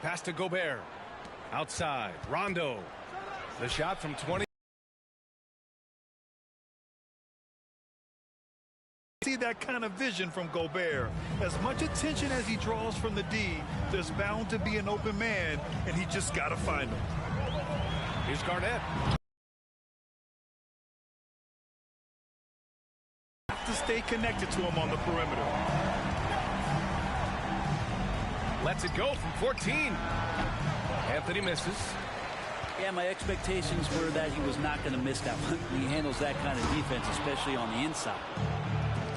Pass to Gobert. Outside. Rondo. The shot from 20. See that kind of vision from Gobert. As much attention as he draws from the D, there's bound to be an open man, and he just got to find him. Here's Garnett. Have to stay connected to him on the perimeter. Lets it go from 14. Anthony misses. Yeah, my expectations were that he was not going to miss that one. He handles that kind of defense, especially on the inside.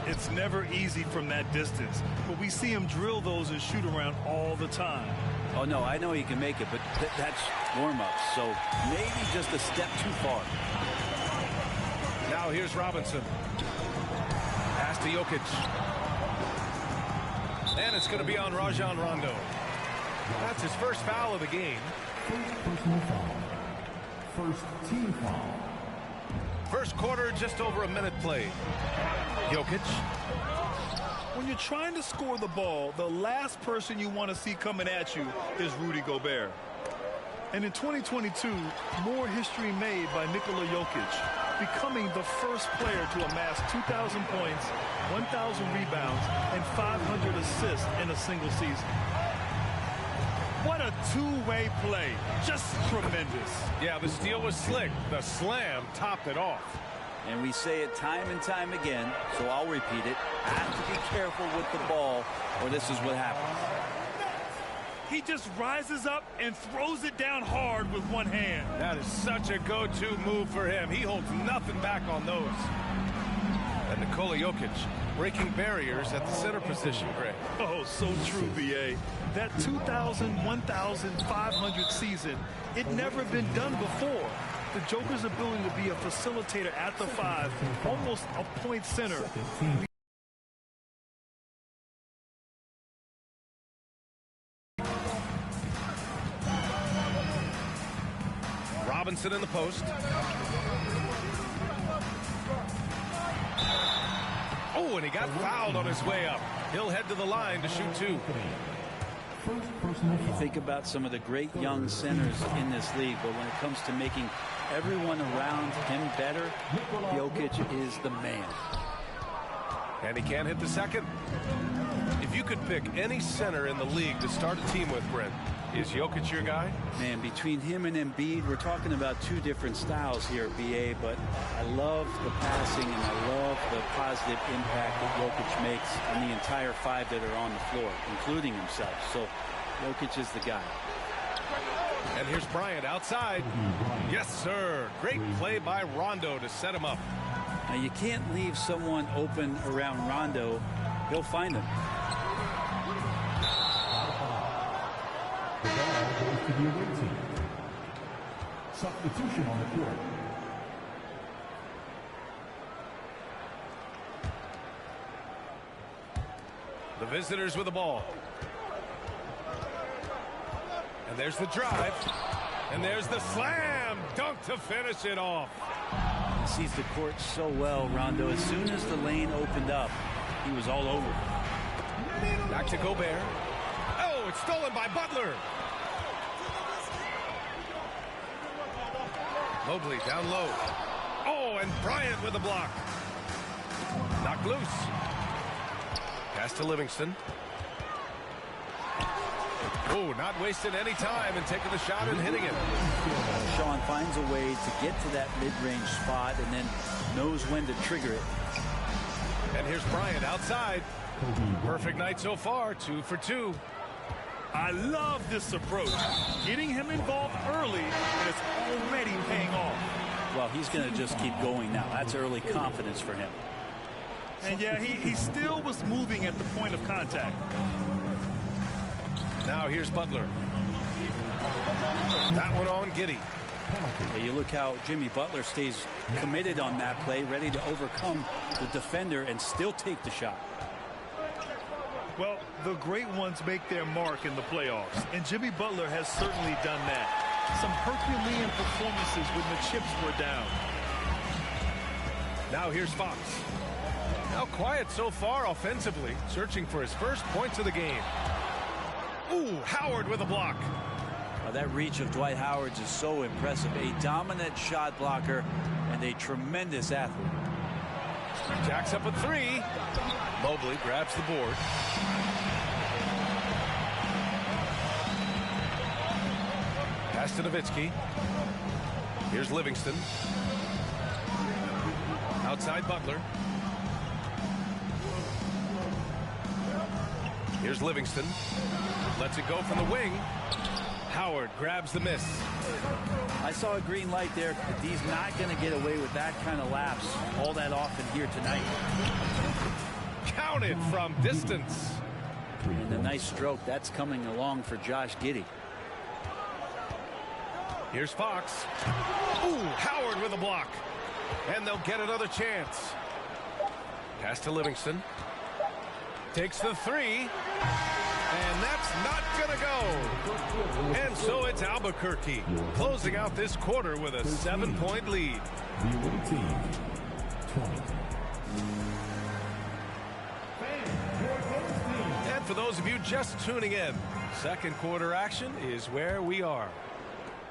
It's never easy from that distance, but we see him drill those and shoot around all the time. Oh, no, I know he can make it, but that's warm-up, so maybe just a step too far. Now here's Robinson. Pass to Jokic. And it's going to be on Rajon Rondo. That's his first foul of the game. First personal foul. First team foul. First quarter, just over a minute played. Jokic. When you're trying to score the ball, the last person you want to see coming at you is Rudy Gobert. And in 2022, more history made by Nikola Jokic, becoming the first player to amass 2,000 points, 1,000 rebounds, and 500 assists in a single season. What a two-way play. Just tremendous. Yeah, the steal was slick. The slam topped it off. And we say it time and time again, so I'll repeat it. Have to be careful with the ball, or this is what happens. He just rises up and throws it down hard with one hand. That is such a go-to move for him. He holds nothing back on those. And Nikola Jokic breaking barriers at the center position, Greg. Oh, so true, B.A. That 2,000, 1,500 season, it never been done before. The Joker's ability to be a facilitator at the 5, almost a point center. Robinson in the post. Oh, and he got fouled on his way up. He'll head to the line to shoot two. You think about some of the great young centers in this league, but when it comes to making everyone around him better, Jokic is the man. And he can't hit the second. If you could pick any center in the league to start a team with, Brent, is Jokic your guy? Man, between him and Embiid, we're talking about two different styles here, BA, but I love the passing and I love the positive impact that Jokic makes on the entire 5 that are on the floor, including himself. So Jokic is the guy. And here's Bryant outside. Yes, sir. Great play by Rondo to set him up. Now, you can't leave someone open around Rondo. He'll find him. The ball goes to the away team. Substitution on the court. The visitors with the ball. And there's the drive. And there's the slam dunk to finish it off. He sees the court so well, Rondo. As soon as the lane opened up, he was all over. Back to Gobert. Oh, it's stolen by Butler. Mobley down low. Oh, and Bryant with the block. Knocked loose. Pass to Livingston. Oh, not wasting any time and taking the shot and hitting it. Sean finds a way to get to that mid-range spot and then knows when to trigger it. And here's Bryant outside. Perfect night so far, 2 for 2. I love this approach. Getting him involved early, and it's already paying off. Well, he's going to just keep going now. That's early confidence for him. And yeah, he still was moving at the point of contact. Now here's Butler. That one on Giddey. Yeah, you look how Jimmy Butler stays committed on that play, ready to overcome the defender and still take the shot. Well, the great ones make their mark in the playoffs, and Jimmy Butler has certainly done that. Some Herculean performances when the chips were down. Now here's Fox. Now quiet so far offensively, searching for his first points of the game. Ooh, Howard with a block. That reach of Dwight Howard is so impressive. A dominant shot blocker and a tremendous athlete. Jacks up a three. Mobley grabs the board. Pass to Nowitzki. Here's Livingston. Outside Butler. Here's Livingston. Lets it go from the wing. Howard grabs the miss. I saw a green light there. He's not going to get away with that kind of lapse all that often here tonight. Counted from distance. And a nice stroke. That's coming along for Josh Giddey. Here's Fox. Ooh, Howard with a block. And they'll get another chance. Pass to Livingston. Takes the three. And that's not going to go. And so it's Albuquerque closing out this quarter with a 7-point lead. The away team, 20. And for those of you just tuning in, second quarter action is where we are.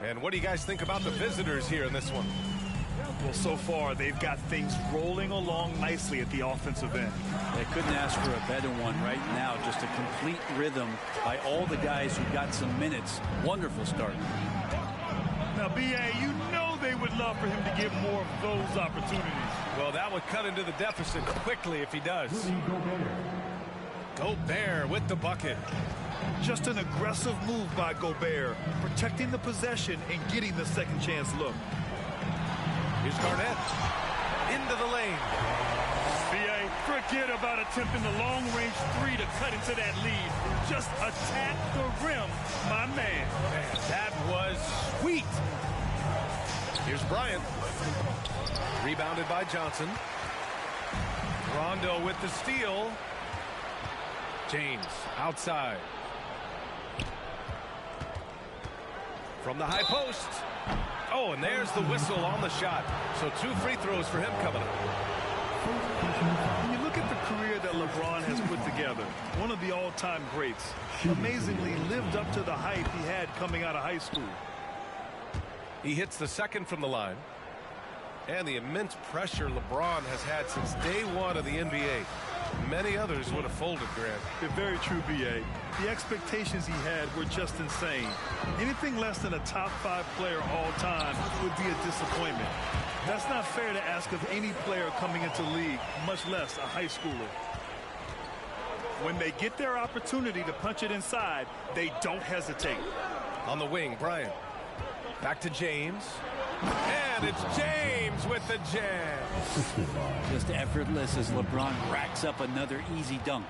And what do you guys think about the visitors here in this one? Well, so far, they've got things rolling along nicely at the offensive end. They couldn't ask for a better one right now. Just a complete rhythm by all the guys who got some minutes. Wonderful start. Now, B.A., you know they would love for him to get more of those opportunities. Well, that would cut into the deficit quickly if he does. Gobert with the bucket. Just an aggressive move by Gobert, protecting the possession and getting the second chance look. Here's Garnett into the lane. B.A., forget about attempting the long-range three to cut into that lead. Just attack the rim, my man. Man, that was sweet. Here's Bryant. Rebounded by Johnson. Rondo with the steal. James outside. From the high post. Oh, and there's the whistle on the shot. So 2 free throws for him coming up. When you look at the career that LeBron has put together, one of the all-time greats, amazingly lived up to the hype he had coming out of high school. He hits the second from the line. And the immense pressure LeBron has had since day one of the NBA. Many others would have folded, Grant. Very true, B.A. The expectations he had were just insane. Anything less than a top 5 player all time would be a disappointment. That's not fair to ask of any player coming into the league, much less a high schooler. When they get their opportunity to punch it inside, they don't hesitate. On the wing, Bryant. Back to James. And it's James with the jam. Just effortless as LeBron racks up another easy dunk.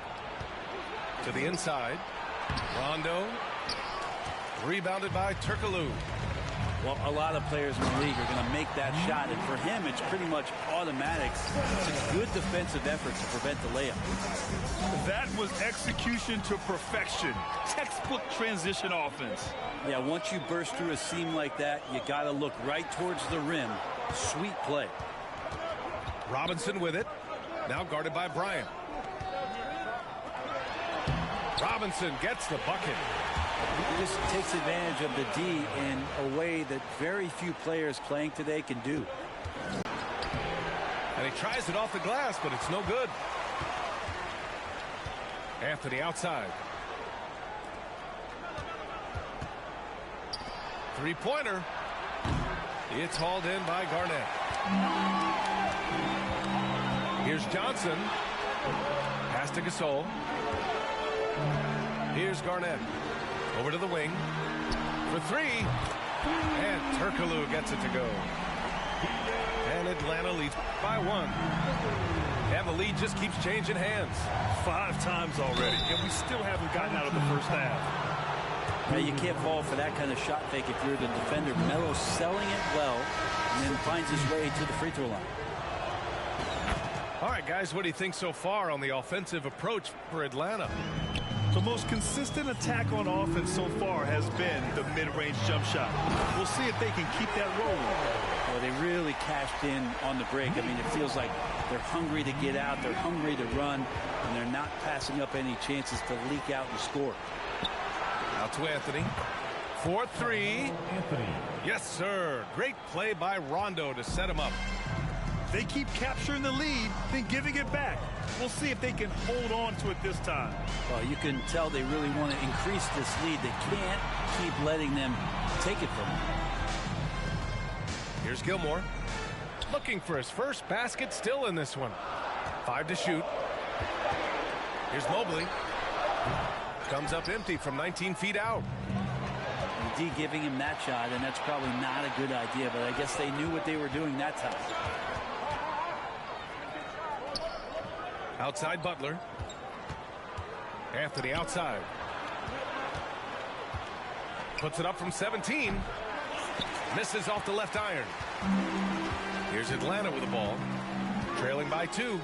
To the inside. Rondo. Rebounded by Turkoglu. Well, a lot of players in the league are going to make that shot, and for him, it's pretty much automatic. It's a good defensive effort to prevent the layup. That was execution to perfection. Textbook transition offense. Yeah, once you burst through a seam like that, you got to look right towards the rim. Sweet play. Robinson with it. Now guarded by Bryant. Robinson gets the bucket. He just takes advantage of the D in a way that very few players playing today can do. And he tries it off the glass, but it's no good. Anthony outside. Three-pointer. It's hauled in by Garnett. Here's Johnson. Pass to Gasol. Here's Garnett. Over to the wing. For three. And Turkoglu gets it to go. And Atlanta leads by 1. And the lead just keeps changing hands. 5 times already, and we still haven't gotten out of the first half. Now, you can't fall for that kind of shot fake if you're the defender. Melo selling it well and then finds his way to the free throw line. All right, guys, what do you think so far on the offensive approach for Atlanta? The most consistent attack on offense so far has been the mid-range jump shot. We'll see if they can keep that rolling. Well, they really cashed in on the break. I mean, it feels like they're hungry to get out, they're hungry to run, and they're not passing up any chances to leak out and score. Out to Anthony. 4-3. Anthony. Yes, sir. Great play by Rondo to set him up. They keep capturing the lead, then giving it back. We'll see if they can hold on to it this time. Well, you can tell they really want to increase this lead. They can't keep letting them take it from them. Here's Gilmore. Looking for his first basket, still in this one. 5 to shoot. Here's Mobley. Comes up empty from 19 feet out. D giving him that shot, and that's probably not a good idea, but I guess they knew what they were doing that time. Outside Butler. Anthony outside. Puts it up from 17. Misses off the left iron. Here's Atlanta with the ball. Trailing by 2.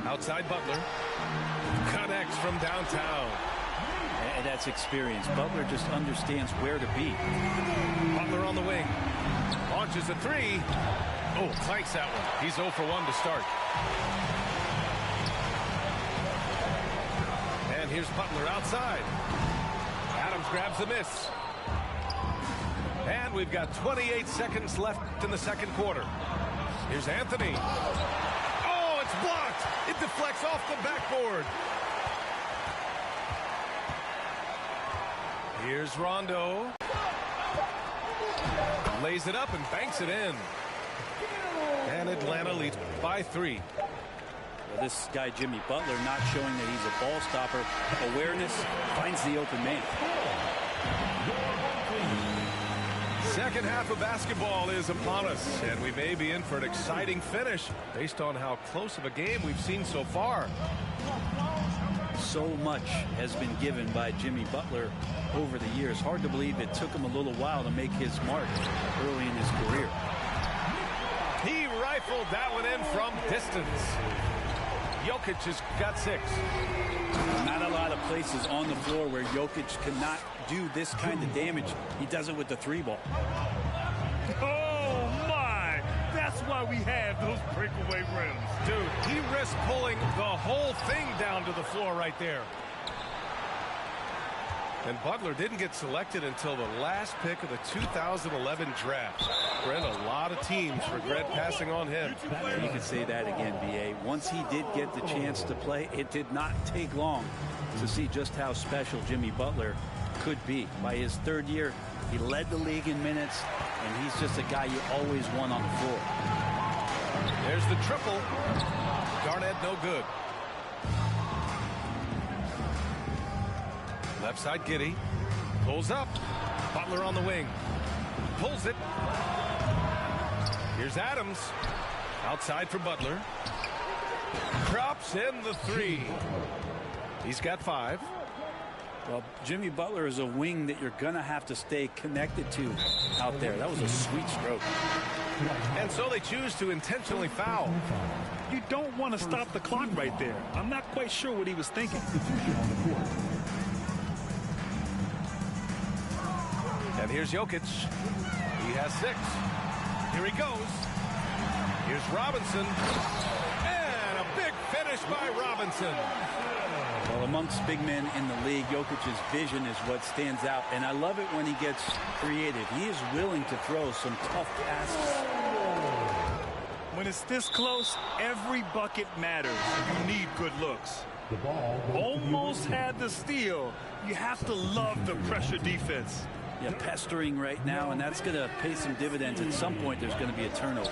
Outside Butler. Connects from downtown. And that's experience. Butler just understands where to be. Butler on the wing. Launches a 3. Oh, clanks that one. He's 0 for 1 to start. And here's Butler outside. Adams grabs the miss. And we've got 28 seconds left in the second quarter. Here's Anthony. Oh, it's blocked. It deflects off the backboard. Here's Rondo. Lays it up and banks it in. And Atlanta leads by 3. Well, this guy, Jimmy Butler, not showing that he's a ball stopper. Awareness, finds the open man. Second half of basketball is upon us, and we may be in for an exciting finish based on how close of a game we've seen so far. So much has been given by Jimmy Butler over the years. Hard to believe it took him a little while to make his mark early in his career. He rifled that one in from distance. Jokic has got 6. Not a lot of places on the floor where Jokic cannot do this kind of damage. He does it with the 3-ball. Oh, my! That's why we have those breakaway rims. Dude, he risked pulling the whole thing down to the floor right there. And Butler didn't get selected until the last pick of the 2011 draft. Brent, a lot of teams regret passing on him. You could say that again, B.A. Once he did get the chance to play, it did not take long to see just how special Jimmy Butler could be. By his 3rd year, he led the league in minutes, and he's just a guy you always want on the floor. There's the triple. Garnett no good. Left side Giddey. Pulls up. Butler on the wing. Pulls it. Here's Adams. Outside for Butler. Drops in the 3. He's got 5. Well, Jimmy Butler is a wing that you're going to have to stay connected to out there. That was a sweet stroke. And so they choose to intentionally foul. You don't want to stop the clock right there. I'm not quite sure what he was thinking. And here's Jokic. He has 6. Here he goes. Here's Robinson. And a big finish by Robinson. Well, amongst big men in the league, Jokic's vision is what stands out. And I love it when he gets creative. He is willing to throw some tough passes. When it's this close, every bucket matters. You need good looks. The ball Almost had the steal. You have to love the pressure defense. Yeah, pestering right now, and that's going to pay some dividends. At some point, there's going to be a turnover.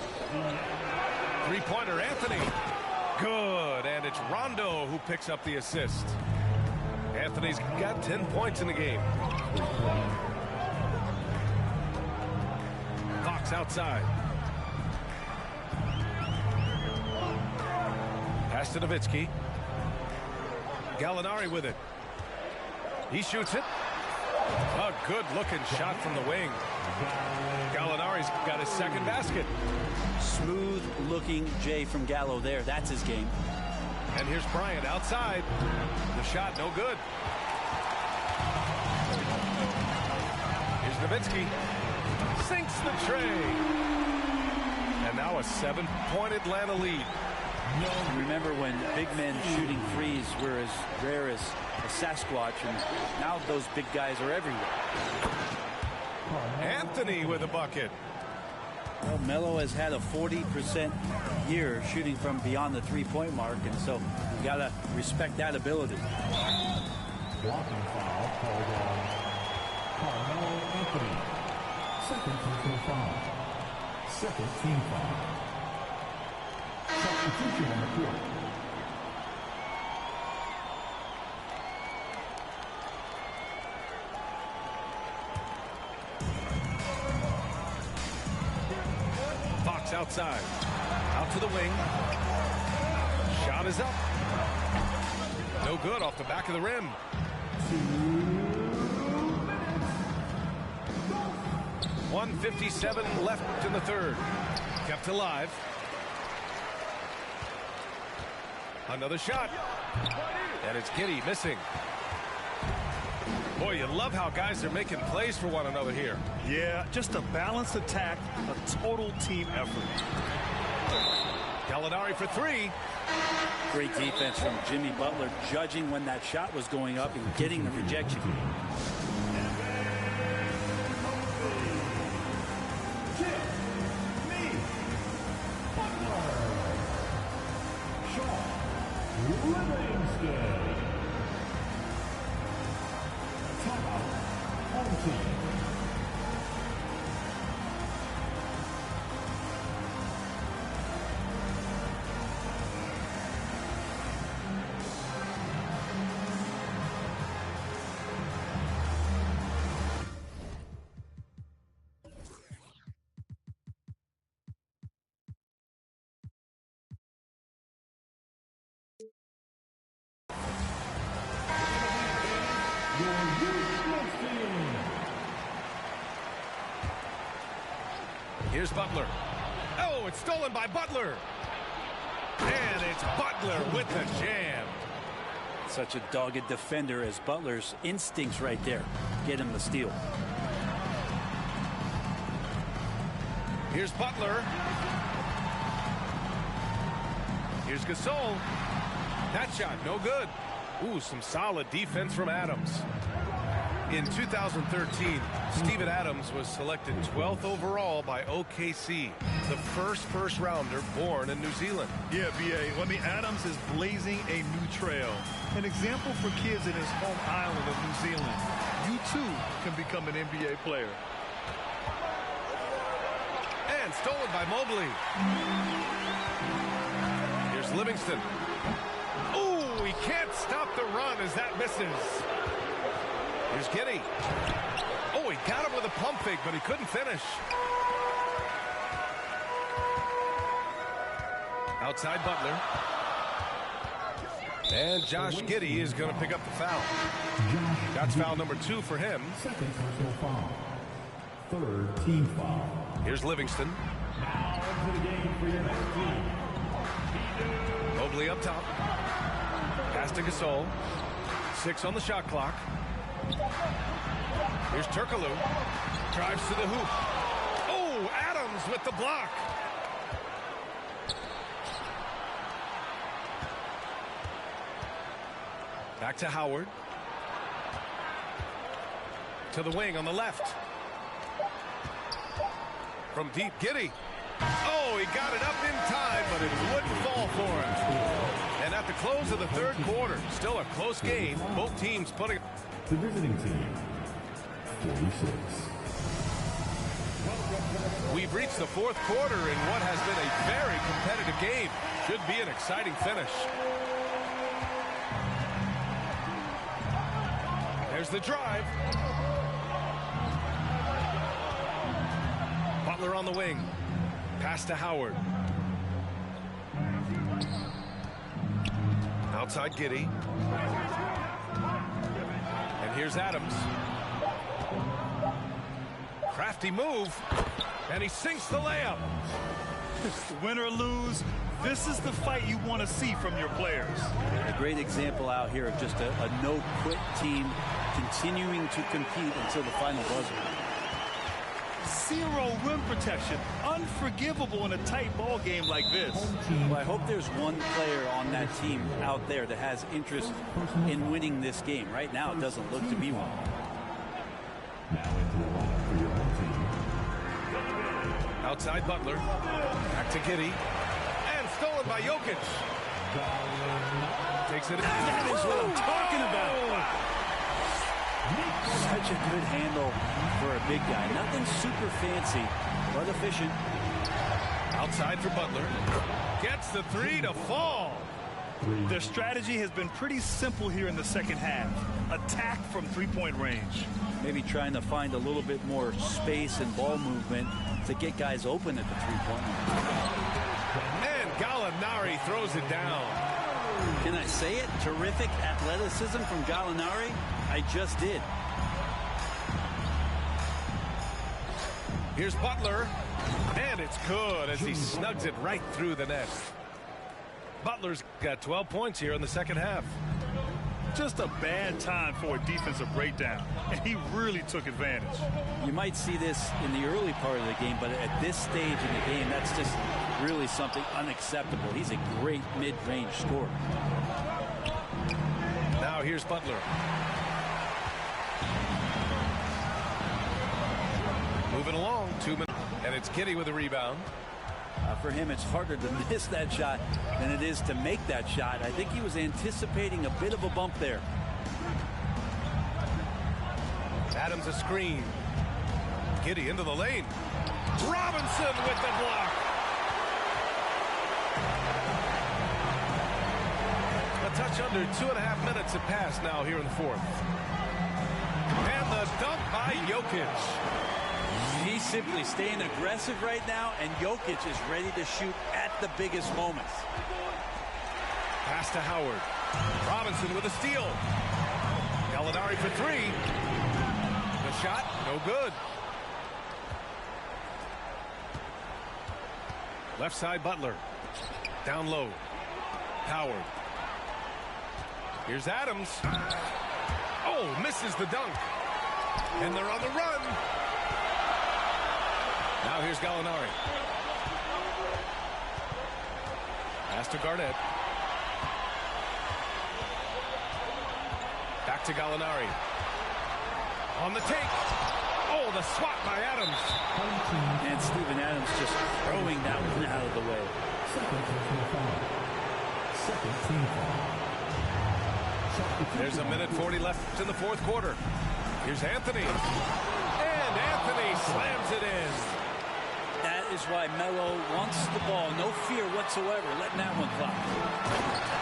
3-pointer, Anthony. Good, and it's Rondo who picks up the assist. Anthony's got 10 points in the game. Fox outside. Pass to Nowitzki. Gallinari with it. He shoots it. A good-looking shot from the wing. Gallinari's got his 2nd basket. Smooth-looking Jay from Gallo there. That's his game. And here's Bryant outside. The shot no good. Here's Nowitzki. Sinks the tray. And now a 7-point Atlanta lead. Remember when big men shooting threes were as rare as a Sasquatch, and now those big guys are everywhere. Anthony with a bucket. Well, Melo has had a 40% year shooting from beyond the three-point mark, and so you got to respect that ability. Blocking foul called on Carmelo Anthony. Second personal foul. Second team foul. Substitution on the court. Fox outside. Out to the wing. Shot is up. No good off the back of the rim. 1:57 left in the third. Kept alive. Another shot. And it's Giddey missing. Boy, you love how guys are making plays for one another here. Yeah, just a balanced attack, a total team effort. Gallinari for three. Great defense from Jimmy Butler, judging when that shot was going up and getting the rejection. Here's Butler. Oh, it's stolen by Butler. And it's Butler with the jam. Such a dogged defender, as Butler's instincts right there get him the steal. Here's Butler. Here's Gasol. That shot, no good. Ooh, some solid defense from Adams. In 2013, Steven Adams was selected 12th overall by OKC, the first rounder born in New Zealand. Yeah, B.A. I mean, Adams is blazing a new trail. An example for kids in his home island of New Zealand. You, too, can become an NBA player. And stolen by Mobley. Here's Livingston. Ooh, he can't stop the run as that misses. Here's Giddey. Oh, he got him with a pump fake, but he couldn't finish. Outside Butler. And Josh Giddey is going to pick up the foul. That's foul number 2 for him. Second personal foul. Third team foul. Here's Livingston. Now into the game for your next team. Mobley up top. Pass to Gasol. 6 on the shot clock. Here's Turkoglu. Drives to the hoop. Oh, Adams with the block. Back to Howard. To the wing on the left. From deep, Giddey. Oh, he got it up in time, but it wouldn't fall for him. And at the close of the third quarter, still a close game. Both teams putting... The visiting team, 46. We've reached the fourth quarter in what has been a very competitive game. Should be an exciting finish. There's the drive. Butler on the wing. Pass to Howard. Outside Giddey. And here's Adams. Crafty move. And he sinks the layup. Win or lose, this is the fight you want to see from your players. A great example out here of just a no-quit team continuing to compete until the final buzzer. Zero rim protection. Unforgivable in a tight ball game like this. Well, I hope there's one player on that team out there that has interest in winning this game. Right now, it doesn't look to be one. Now into the line for your own team. Outside Butler. Back to Giddey. And stolen by Jokic. Takes it. That is what I'm talking about. Such a good handle for a big guy. Nothing super fancy, but efficient. Outside for Butler. Gets the three to fall. Their strategy has been pretty simple here in the second half. Attack from three-point range. Maybe trying to find a little bit more space and ball movement to get guys open at the three-point line. And Gallinari throws it down. Can I say it? Terrific athleticism from Gallinari. I just did. Here's Butler. And it's good as he snugs it right through the net. Butler's got 12 points here in the second half. Just a bad time for a defensive breakdown, and he really took advantage. You might see this in the early part of the game, but at this stage in the game, that's just really something unacceptable. He's a great mid-range scorer. Now here's Butler. Moving along, 2 minutes, and it's Giddey with a rebound. For him, it's harder to miss that shot than it is to make that shot. I think he was anticipating a bit of a bump there. Adams a screen. Giddey into the lane. Robinson with the block. A touch under 2.5 minutes have passed now here in the fourth. And the dunk by Jokic. He's simply staying aggressive right now, and Jokic is ready to shoot at the biggest moments. Pass to Howard. Robinson with a steal. Gallinari for three. The shot, no good. Left side Butler. Down low. Howard. Here's Adams. Oh, misses the dunk. And they're on the run. Now here's Gallinari. Pass to Garnett. Back to Gallinari. On the take. Oh, the swat by Adams. And Steven Adams just throwing that one out of the way. Second team foul. There's 1:40 left in the fourth quarter. Here's Anthony. And Anthony slams it in. That is why Melo wants the ball. No fear whatsoever letting that one fly.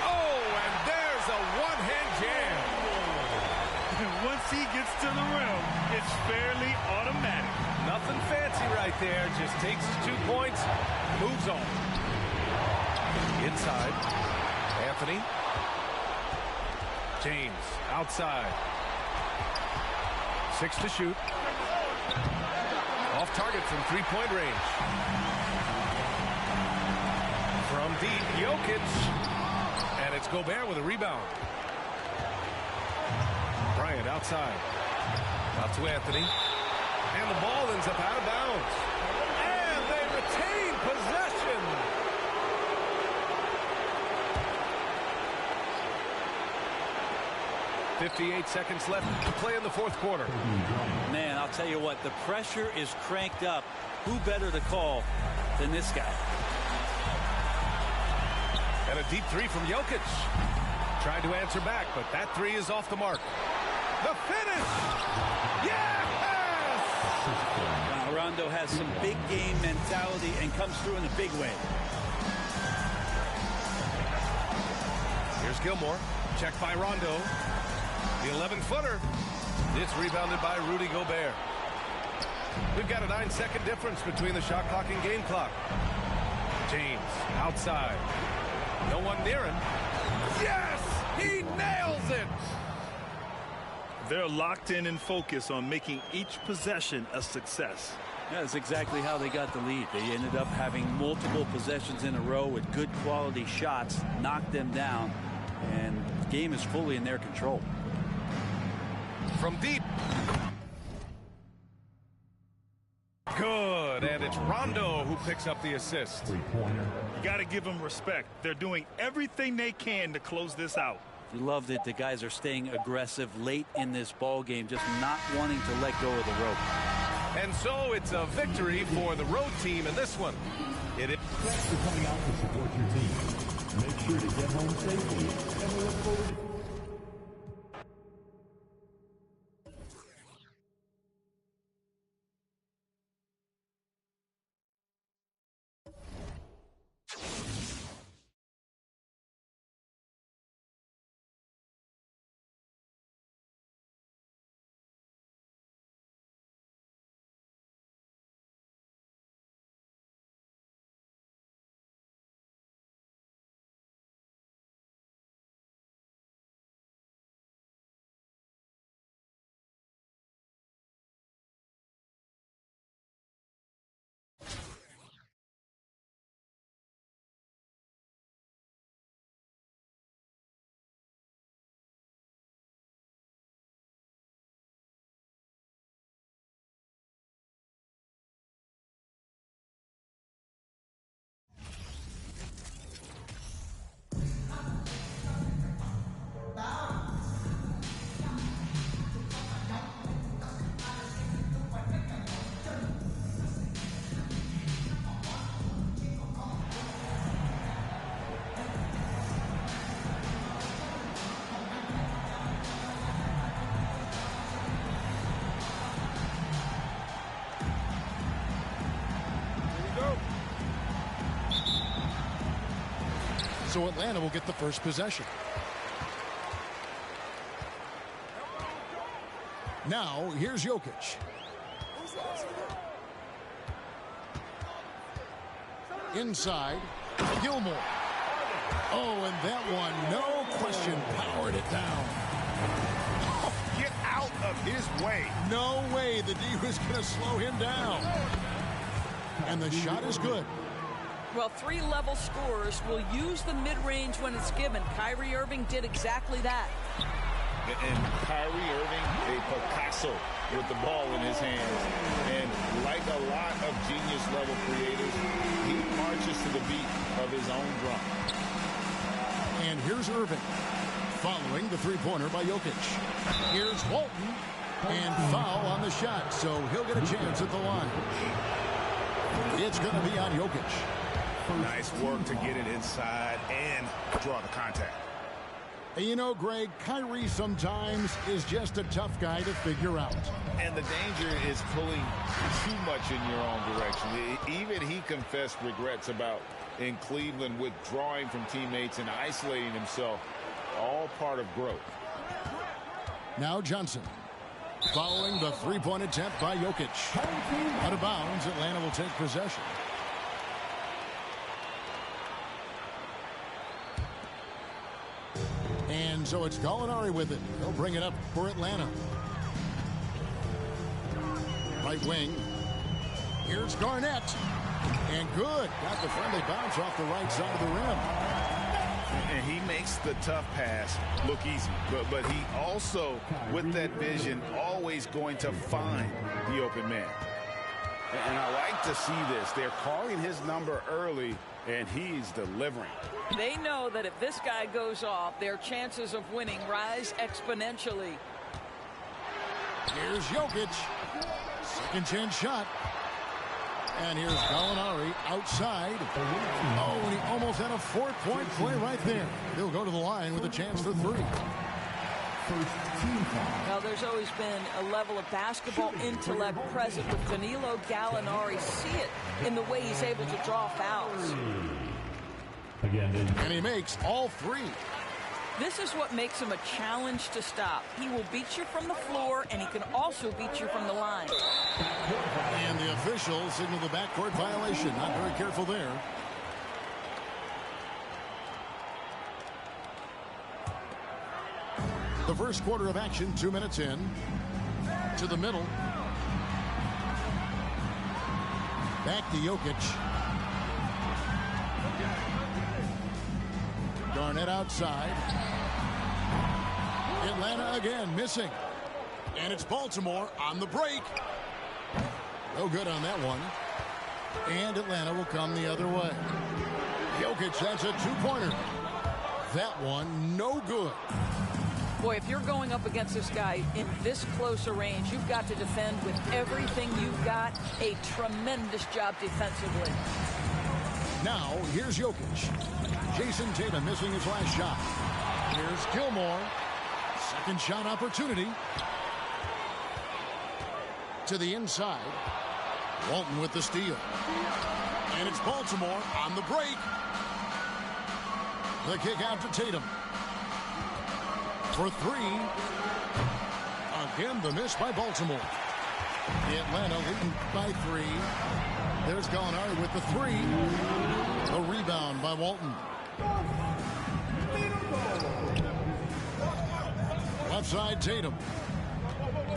Oh, and there's a one-hand jam. Once he gets to the rim, it's fairly automatic. Nothing fancy right there. Just takes 2 points, moves on. Inside. Anthony. James outside. 6 to shoot. Off target from three-point range. From deep, Jokic. And it's Gobert with a rebound. Bryant outside. Out to Anthony. And the ball ends up out of bounds. And they retain possession. .58 seconds left to play in the fourth quarter. Man, I'll tell you what, the pressure is cranked up. Who better to call than this guy? And a deep three from Jokic. Tried to answer back, but that three is off the mark. The finish! Yes! Rondo has some big game mentality and comes through in a big way. Here's Gilmore. Checked by Rondo. The 11-footer. It's rebounded by Rudy Gobert. We've got a 9-second difference between the shot clock and game clock. James outside. No one near him. Yes! He nails it! They're locked in and focused on making each possession a success. That's exactly how they got the lead. They ended up having multiple possessions in a row with good quality shots, knocked them down, and the game is fully in their control. From deep. Good, and it's Rondo who picks up the assist. Three-pointer. You got to give them respect. They're doing everything they can to close this out. You love that the guys are staying aggressive late in this ball game, just not wanting to let go of the rope. And so it's a victory for the road team in this one. It is. Thanks for coming out to support your team. Make sure to get home safely, and we look forward to So Atlanta will get the first possession. Now, here's Jokic. Inside, Gilmore. Oh, and that one, no question, powered it down. Get out of his way. No way the D was going to slow him down. And the shot is good. Well, three-level scorers will use the mid-range when it's given. Kyrie Irving did exactly that. And Kyrie Irving, a Picasso with the ball in his hands. And like a lot of genius-level creators, he marches to the beat of his own drum. And here's Irving, following the three-pointer by Jokic. Here's Walton, and foul on the shot, so he'll get a chance at the line. It's going to be on Jokic. Nice work to get it inside and draw the contact. You know, Greg, Kyrie sometimes is just a tough guy to figure out. And the danger is pulling too much in your own direction. Even he confessed regrets about in Cleveland withdrawing from teammates and isolating himself. All part of growth. Now Johnson, following the three-point attempt by Jokic. Out of bounds, Atlanta will take possession. And so it's Gallinari with it. He'll bring it up for Atlanta. Right wing. Here's Garnett. And good. Got the friendly bounce off the right side of the rim. And he makes the tough pass look easy. But he also, with that vision, always going to find the open man. And I like to see this. They're calling his number early, and he's delivering. They know that if this guy goes off, their chances of winning rise exponentially. Here's Jokic. Second chance shot. And here's Gallinari outside. Oh, and he almost had a four-point play right there. He'll go to the line with a chance for three. Now, there's always been a level of basketball intellect present with Danilo Gallinari. See it in the way he's able to draw fouls. And he makes all three. This is what makes him a challenge to stop. He will beat you from the floor, and he can also beat you from the line. And the officials signal the backcourt violation. Not very careful there. The first quarter of action, 2 minutes in. To the middle. Back to Jokic. Garnett outside. Atlanta again missing. And it's Baltimore on the break. No good on that one. And Atlanta will come the other way. Jokic, that's a two-pointer. That one, no good. Boy, if you're going up against this guy in this close a range, you've got to defend with everything you've got. A tremendous job defensively. Now, here's Jokic. Jason Tatum missing his last shot. Here's Gilmore. Second shot opportunity. To the inside. Walton with the steal. And it's Baltimore on the break. The kick out to Tatum. For three. Again, the miss by Baltimore. Atlanta leading by three. There's Gallinari with the three. A rebound by Walton. Left side, Tatum.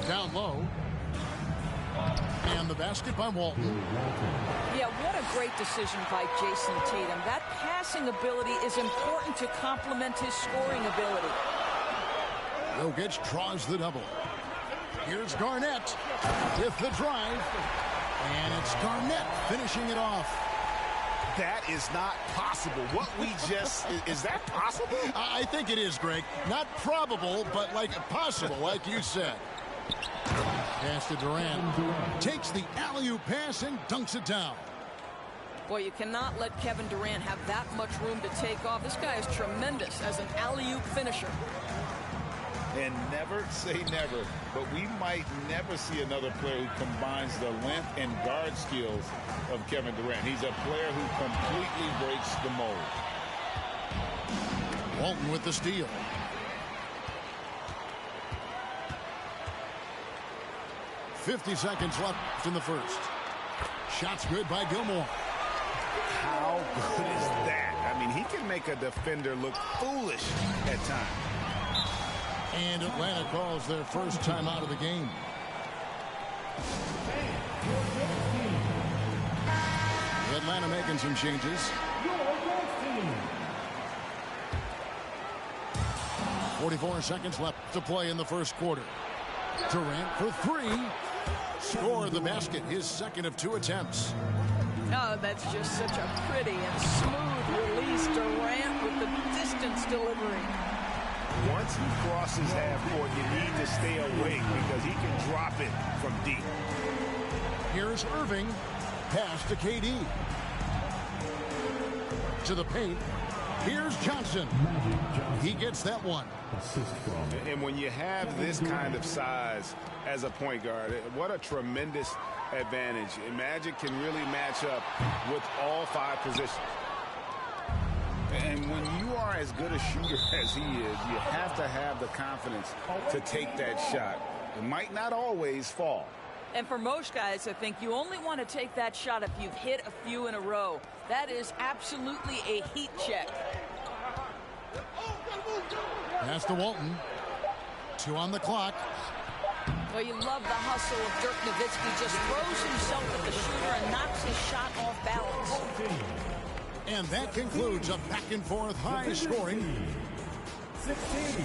Down low. And the basket by Walton. Yeah, what a great decision by Jason Tatum. That passing ability is important to complement his scoring ability. Jokic draws the double. Here's Garnett with the drive. And it's Garnett finishing it off. That is not possible. What we just, is that possible? I think it is, Greg. Not probable, but like possible, like you said. Pass to Durant. Takes the alley-oop pass and dunks it down. Boy, you cannot let Kevin Durant have that much room to take off. This guy is tremendous as an alley-oop finisher. And never say never, but we might never see another player who combines the length and guard skills of Kevin Durant. He's a player who completely breaks the mold. Walton with the steal. .50 seconds left in the first. Shots good by Gilmore. How good is that? I mean, he can make a defender look foolish at times. And Atlanta calls their first time out of the game. Atlanta making some changes. 44 seconds left to play in the first quarter. Durant for three. Scored the basket, his second of 2 attempts. Oh, that's just such a pretty and smooth release. Durant with the distance delivery. Once he crosses half court, you need to stay awake because he can drop it from deep. Here's Irving. Pass to KD. To the paint. Here's Johnson. He gets that one. And when you have this kind of size as a point guard, what a tremendous advantage. Magic can really match up with all 5 positions. And when you are as good a shooter as he is, you have to have the confidence to take that shot. It might not always fall. And for most guys, I think you only want to take that shot if you've hit a few in a row. That is absolutely a heat check. Pass to Walton. 2 on the clock. Well, you love the hustle of Dirk Nowitzki. Just throws himself at the shooter and knocks his shot off balance. And that concludes a back-and-forth high-scoring. 16.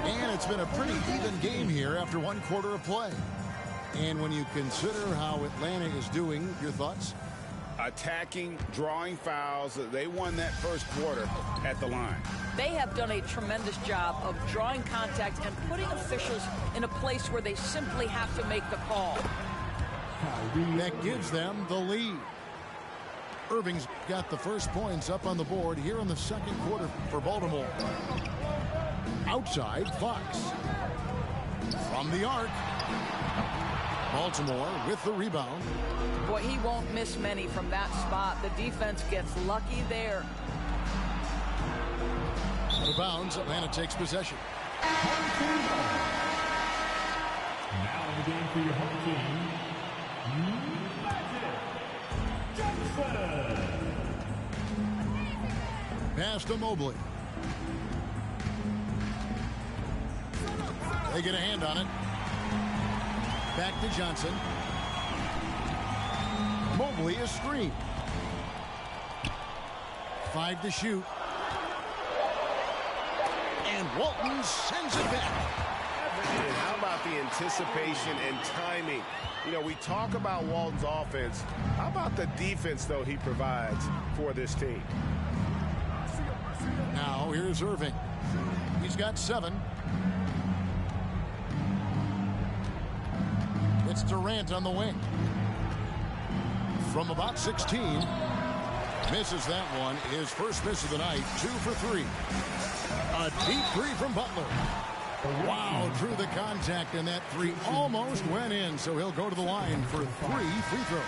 And it's been a pretty even game here after 1 quarter of play. And when you consider how Atlanta is doing, your thoughts? Attacking, drawing fouls. They won that first quarter at the line. They have done a tremendous job of drawing contact and putting officials in a place where they simply have to make the call. That gives them the lead. Irving's got the first points up on the board here in the second quarter for Baltimore. Outside, Fox. From the arc. Baltimore with the rebound. Boy, he won't miss many from that spot. The defense gets lucky there. Out of bounds, Atlanta takes possession. Now in the game for your home team, Pass to Mobley. They get a hand on it. Back to Johnson. Mobley is screened. 5 to shoot. And Walton sends it back. And how about the anticipation and timing? You know, we talk about Walton's offense. How about the defense, though, he provides for this team? Now here's Irving. He's got 7. It's Durant on the wing. From about 16. Misses that one. His first miss of the night. 2 for 3. A deep 3 from Butler. Wow, through the contact, and that 3 almost went in. So he'll go to the line for 3 free throws.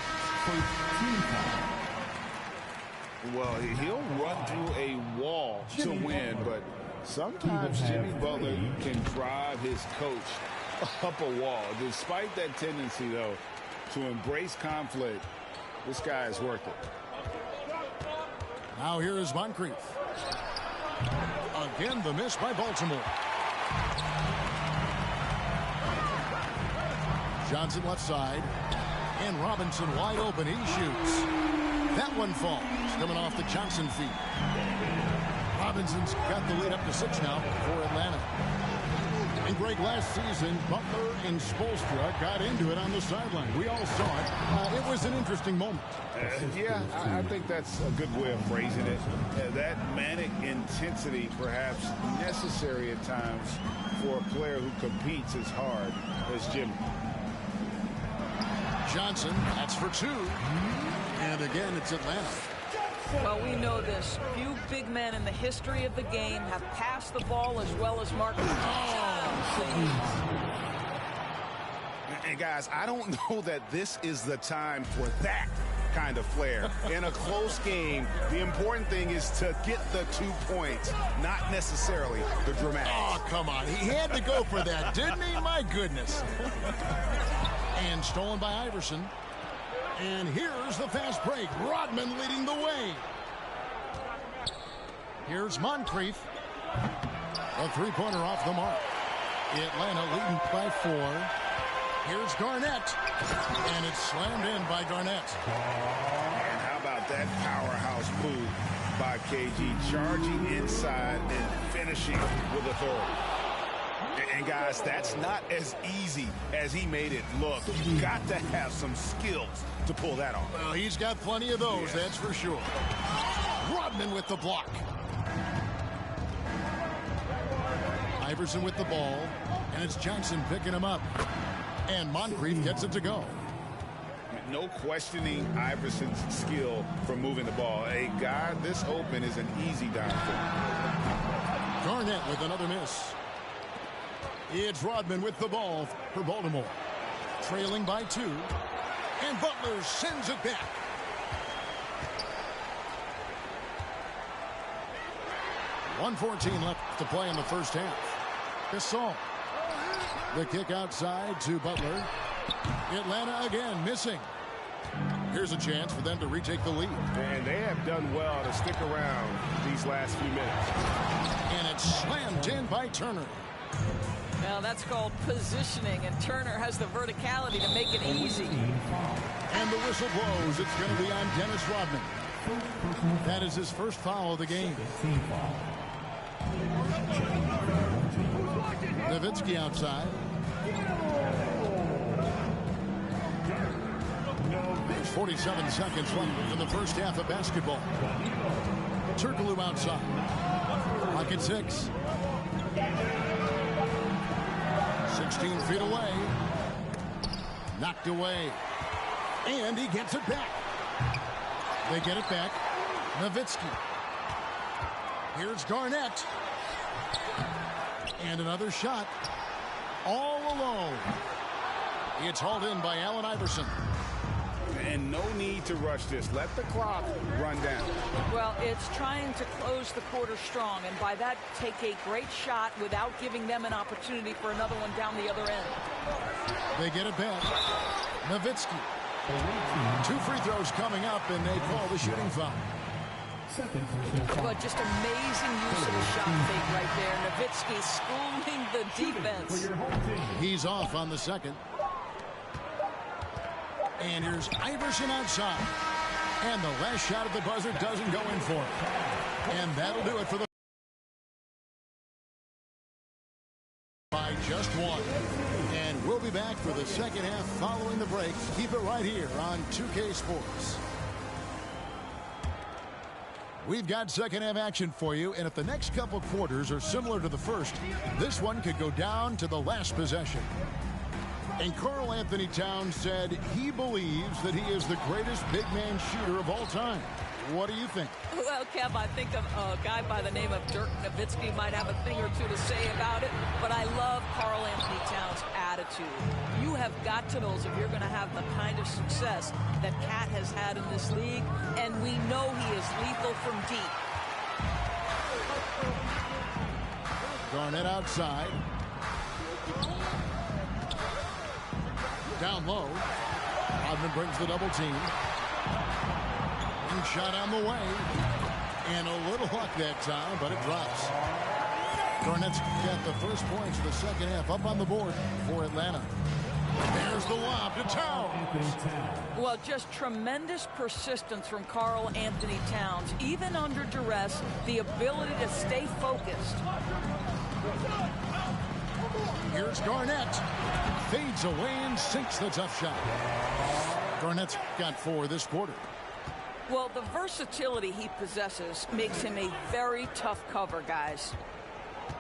Well, he'll run through a wall to win, but sometimes Jimmy Butler can drive his coach up a wall. Despite that tendency, though, to embrace conflict, this guy is worth it. Now here is Moncrief. Again, the miss by Baltimore. Johnson left side. And Robinson wide open. He shoots. That one falls. Coming off the Johnson feet. Robinson's got the lead up to 6 now for Atlanta. And Greg, last season, Butler and Spoelstra got into it on the sideline. We all saw it. It was an interesting moment. Yeah, I think that's a good way of phrasing it. That manic intensity perhaps necessary at times for a player who competes as hard as Jimmy. Johnson, that's for 2. And again, it's Atlanta. Well, we know this. Few big men in the history of the game have passed the ball as well as Marcus. And guys, I don't know that this is the time for that kind of flair. In a close game, the important thing is to get the 2 points, not necessarily the dramatic. Oh, come on. He had to go for that, didn't he? My goodness. And stolen by Iverson. And here's the fast break. Rodman leading the way. Here's Moncrief. A 3-pointer off the mark. Atlanta leading by 4. Here's Garnett. And it's slammed in by Garnett. And how about that powerhouse move by KG? Charging inside and finishing with authority. And guys, that's not as easy as he made it look. You've got to have some skills to pull that off. Well, he's got plenty of those, that's for sure. Rodman with the block. Iverson with the ball, and it's Johnson picking him up. And Moncrief gets it to go. No questioning Iverson's skill for moving the ball. A guy this open is an easy dime for him. Garnett with another miss. It's Rodman with the ball for Baltimore. Trailing by 2. And Butler sends it back. .114 left to play in the first half. Gasol. The kick outside to Butler. Atlanta again missing. Here's a chance for them to retake the lead. And they have done well to stick around these last few minutes. And it's slammed in by Turner. Now that's called positioning, and Turner has the verticality to make it easy. And the whistle blows. It's going to be on Dennis Rodman. That is his first foul of the game. Nowitzki outside. There's 47 seconds left in the first half of basketball. Turkoglu outside. Clock at 6. 16 feet away. Knocked away. And he gets it back. They get it back. Nowitzki. Here's Garnett. And another shot. All alone. It's hauled in by Allen Iverson. And no need to rush this. Let the clock run down. Well, it's trying to close the quarter strong, and by that, take a great shot without giving them an opportunity for another one down the other end. They get it back. Nowitzki. 2 free throws coming up, and they call the shooting foul. But just amazing use of a shot fake right there. Nowitzki schooling the defense. He's off on the second. And here's Iverson outside. And the last shot at the buzzer doesn't go in for it. And that'll do it for the By just one. And we'll be back for the second half following the break. Keep it right here on 2K Sports. We've got second half action for you, and if the next couple quarters are similar to the first, this one could go down to the last possession. And Karl Anthony Towns said he believes that he is the greatest big man shooter of all time. What do you think? Well, Kev, I think of a guy by the name of Dirk Nowitzki might have a thing or two to say about it, but I love Karl Anthony Towns' attitude. You have got to know if you're going to have the kind of success that Cat has had in this league, and we know he is lethal from deep. Garnett outside. Down low. Rodman brings the double team. Shot on the way. And a little luck that time, but it drops. Garnett's got the first points of the second half up on the board for Atlanta. There's the lob to Towns. Well, just tremendous persistence from Karl Anthony Towns. Even under duress, the ability to stay focused. Here's Garnett. Fades away and sinks the tough shot. Garnett's got 4 this quarter. Well, the versatility he possesses makes him a very tough cover, guys.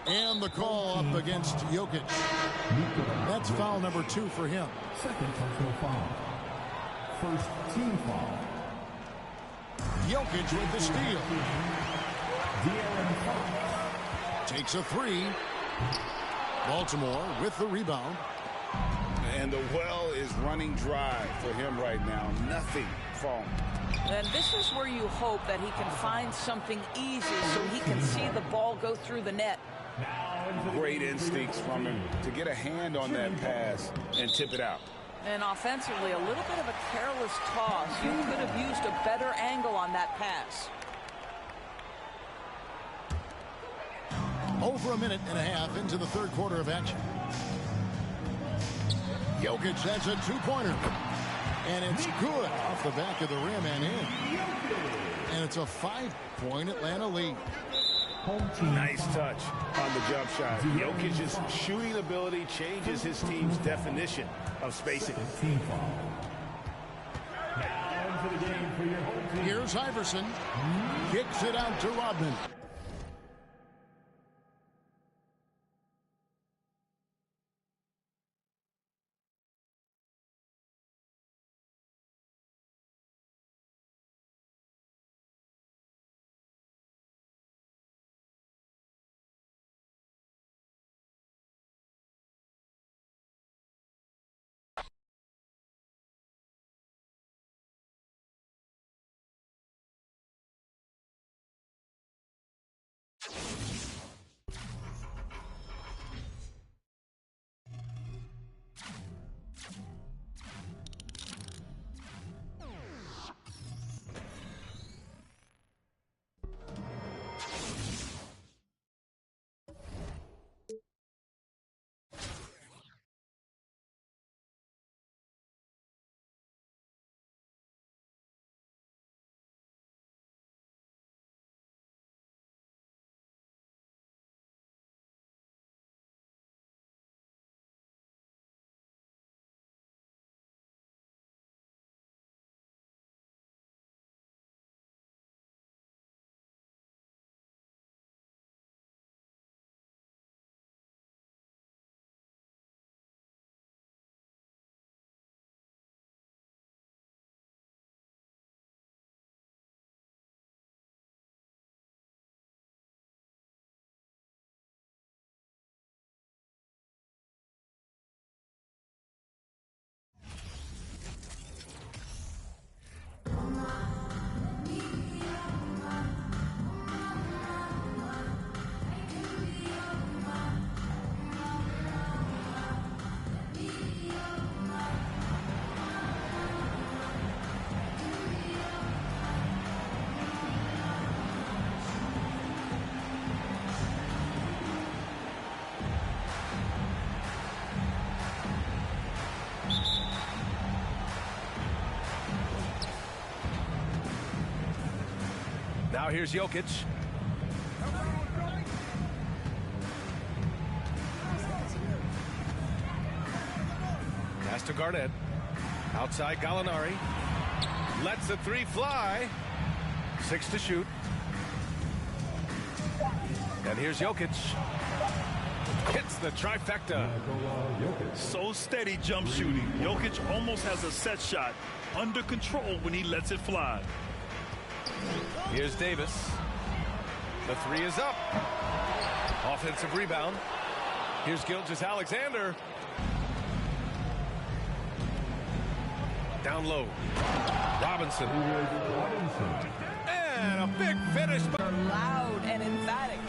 And the call up against Jokic. That's foul number 2 for him. Second personal foul. First team foul. Jokic with the steal. De'Aaron Fox. Takes a 3. Baltimore with the rebound. And the well is running dry for him right now. Nothing falling. And this is where you hope that he can find something easy so he can see the ball go through the net. Great instincts from him to get a hand on that pass and tip it out. And offensively, a little bit of a careless toss. You could have used a better angle on that pass. Over a minute and a half into the third quarter of action. Jokic has a 2-pointer. And it's good off the back of the rim and in. And it's a 5-point Atlanta lead. Nice touch on the jump shot. Jokic's shooting ability changes his team's definition of spacing. Team foul. Now into the game for your home team. Here's Iverson. Kicks it out to Rodman. Now here's Jokic. Pass to Garnett. Outside Gallinari. Lets the three fly. 6 to shoot. And here's Jokic. Hits the trifecta. So steady jump shooting. Jokic almost has a set shot under control when he lets it fly. Here's Davis. The three is up. Offensive rebound. Here's Gilgeous-Alexander. Down low. Robinson. And a big finish. Loud and emphatic.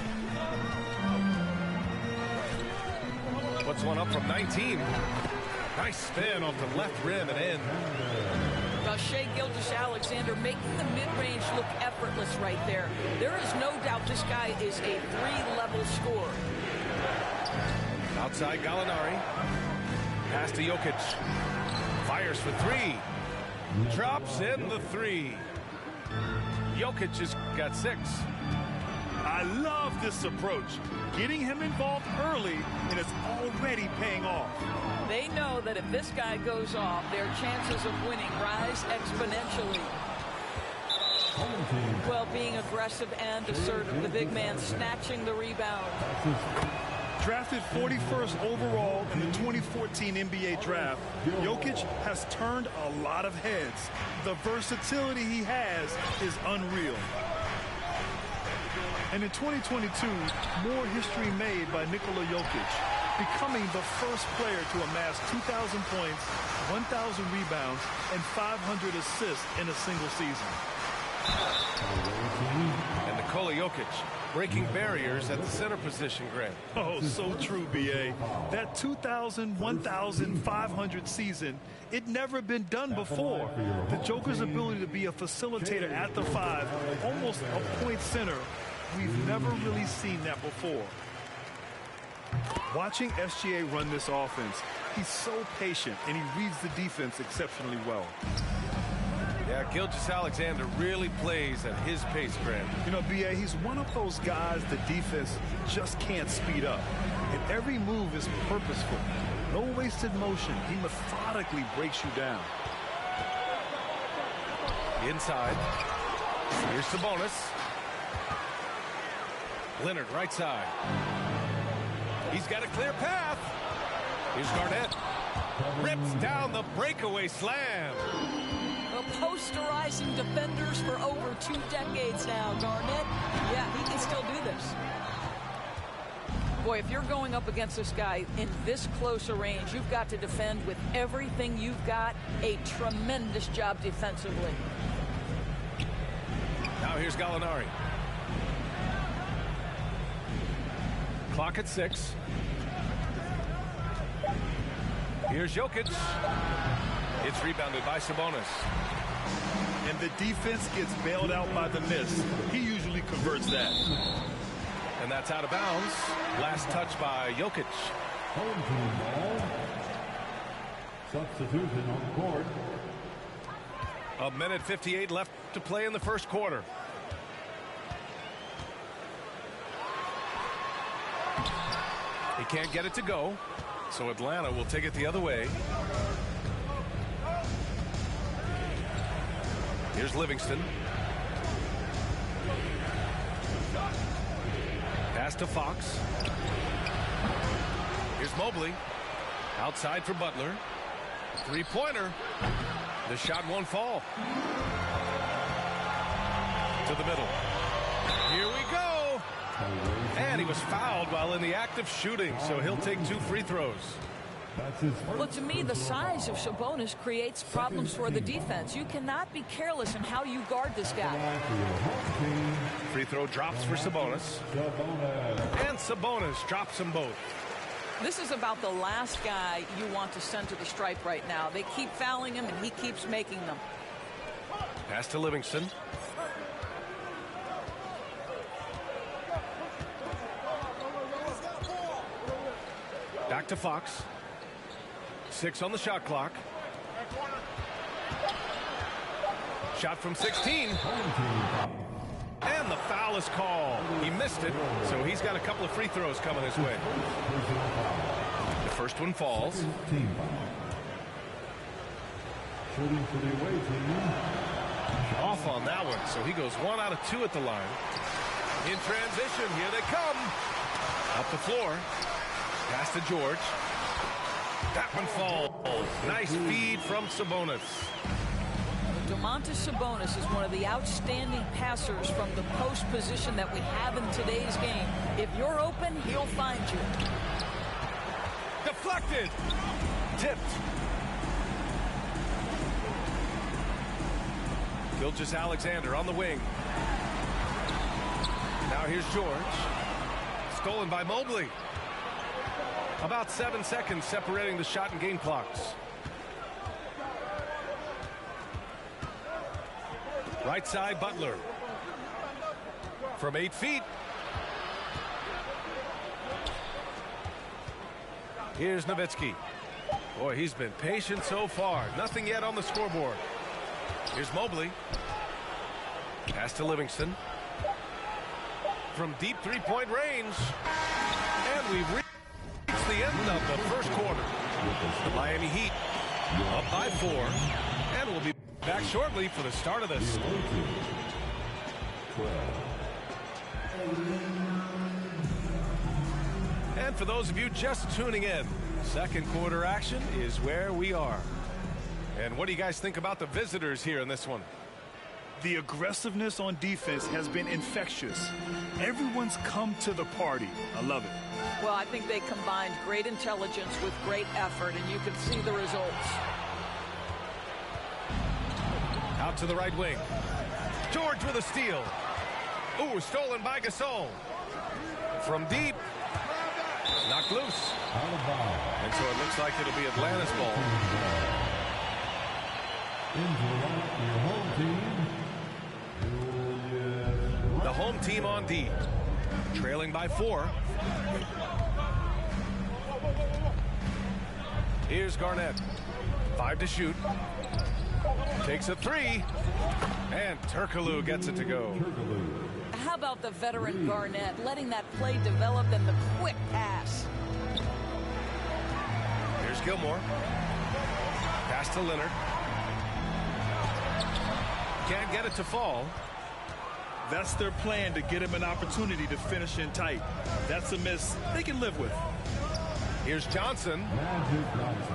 Puts one up from 19. Nice spin off the left rim and in. Now Shai Gilgeous-Alexander making the mid-range look effortless right there. There is no doubt this guy is a three-level scorer. Outside Gallinari. Pass to Jokic. Fires for three. Drops in the three. Jokic has got 6. I love this approach. Getting him involved early, and it's already paying off. They know that if this guy goes off, their chances of winning rise exponentially. Well, being aggressive and assertive, the big man snatching the rebound. Drafted 41st overall in the 2014 NBA draft, Jokic has turned a lot of heads. The versatility he has is unreal. And in 2022, more history made by Nikola Jokic, becoming the first player to amass 2,000 points, 1,000 rebounds, and 500 assists in a single season. And Nikola Jokic breaking barriers at the center position, Grant. Oh, so true, B.A. That 2,000, 1,500 season, it never been done before. The Joker's ability to be a facilitator at the 5, almost a point center, we've never really seen that before. Watching SGA run this offense, he's so patient and he reads the defense exceptionally well. Yeah, Gilgeous-Alexander really plays at his pace, Grant. You know, B.A., he's one of those guys the defense just can't speed up. And every move is purposeful. No wasted motion. He methodically breaks you down. Inside. Here's Sabonis. Leonard, right side. He's got a clear path. Here's Garnett. Rips down the breakaway slam. Well, posterizing defenders for over 2 decades now, Garnett. Yeah, he can still do this. Boy, if you're going up against this guy in this close a range, you've got to defend with everything you've got. A tremendous job defensively. Now here's Gallinari. Clock at 6. Here's Jokic. It's rebounded by Sabonis. And the defense gets bailed out by the miss. He usually converts that. And that's out of bounds. Last touch by Jokic. Home team ball. Substitution on the court. 1:58 left to play in the first quarter. He can't get it to go, so Atlanta will take it the other way. Here's Livingston. Pass to Fox. Here's Mobley. Outside for Butler. Three-pointer. The shot won't fall. To the middle. Here we go. And he was fouled while in the act of shooting, so he'll take 2 free throws. Well, to me, the size of Sabonis creates problems for the defense. You cannot be careless in how you guard this guy. Free throw drops for Sabonis. And Sabonis drops them both. This is about the last guy you want to send to the stripe right now. They keep fouling him, and he keeps making them. Pass to Livingston. Back to Fox. 6 on the shot clock. Shot from 16. And the foul is called. He missed it, so he's got a couple of free throws coming his way. The first one falls. Shooting for the away team. Off on that one, so he goes 1 out of 2 at the line. In transition, here they come. Up the floor. Pass to George. That one falls. Nice feed from Sabonis. Domantas Sabonis is one of the outstanding passers from the post position that we have in today's game. If you're open, he'll find you. Deflected. Tipped. Gilgeous-Alexander on the wing. Now here's George. Stolen by Mobley. About 7 seconds separating the shot and game clocks. Right side, Butler. From 8 feet. Here's Nowitzki. Boy, he's been patient so far. Nothing yet on the scoreboard. Here's Mobley. Pass to Livingston. From deep three-point range. And we've reached the end of the first quarter. The Miami Heat up by 4. And we'll be back shortly for the start of this. And for those of you just tuning in, second quarter action is where we are. And what do you guys think about the visitors here in this one? The aggressiveness on defense has been infectious. Everyone's come to the party. I love it. Well, I think they combined great intelligence with great effort, and you can see the results. Out to the right wing. George with a steal. Ooh, stolen by Gasol. From deep. Knocked loose. And so it looks like it'll be Atlanta's ball. The home team on D. Trailing by 4. Here's Garnett. 5 to shoot. Takes a 3. And Turkoglu gets it to go. How about the veteran Garnett letting that play develop and the quick pass? Here's Gilmore. Pass to Leonard. Can't get it to fall. That's their plan, to get him an opportunity to finish in tight. That's a miss they can live with. Here's Johnson.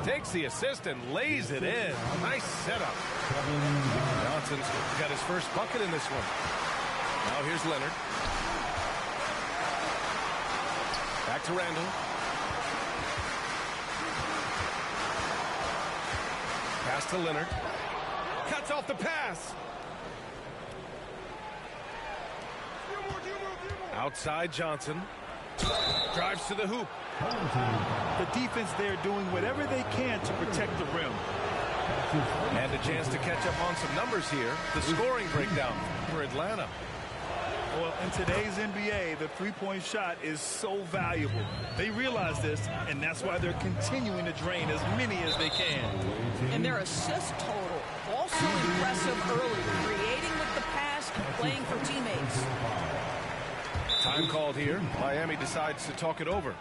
Takes the assist and lays it in. Nice setup. Johnson's got his first bucket in this one. Now here's Leonard. Back to Randall. Pass to Leonard. Cuts off the pass. Outside Johnson. Drives to the hoop. The defense there doing whatever they can to protect the rim. And a chance to catch up on some numbers here. The scoring breakdown for Atlanta. Well, in today's NBA, the three-point shot is so valuable. They realize this, and that's why they're continuing to drain as many as they can. And their assist total, also impressive early, creating with the pass and playing for teammates. Time called here. Miami decides to talk it over.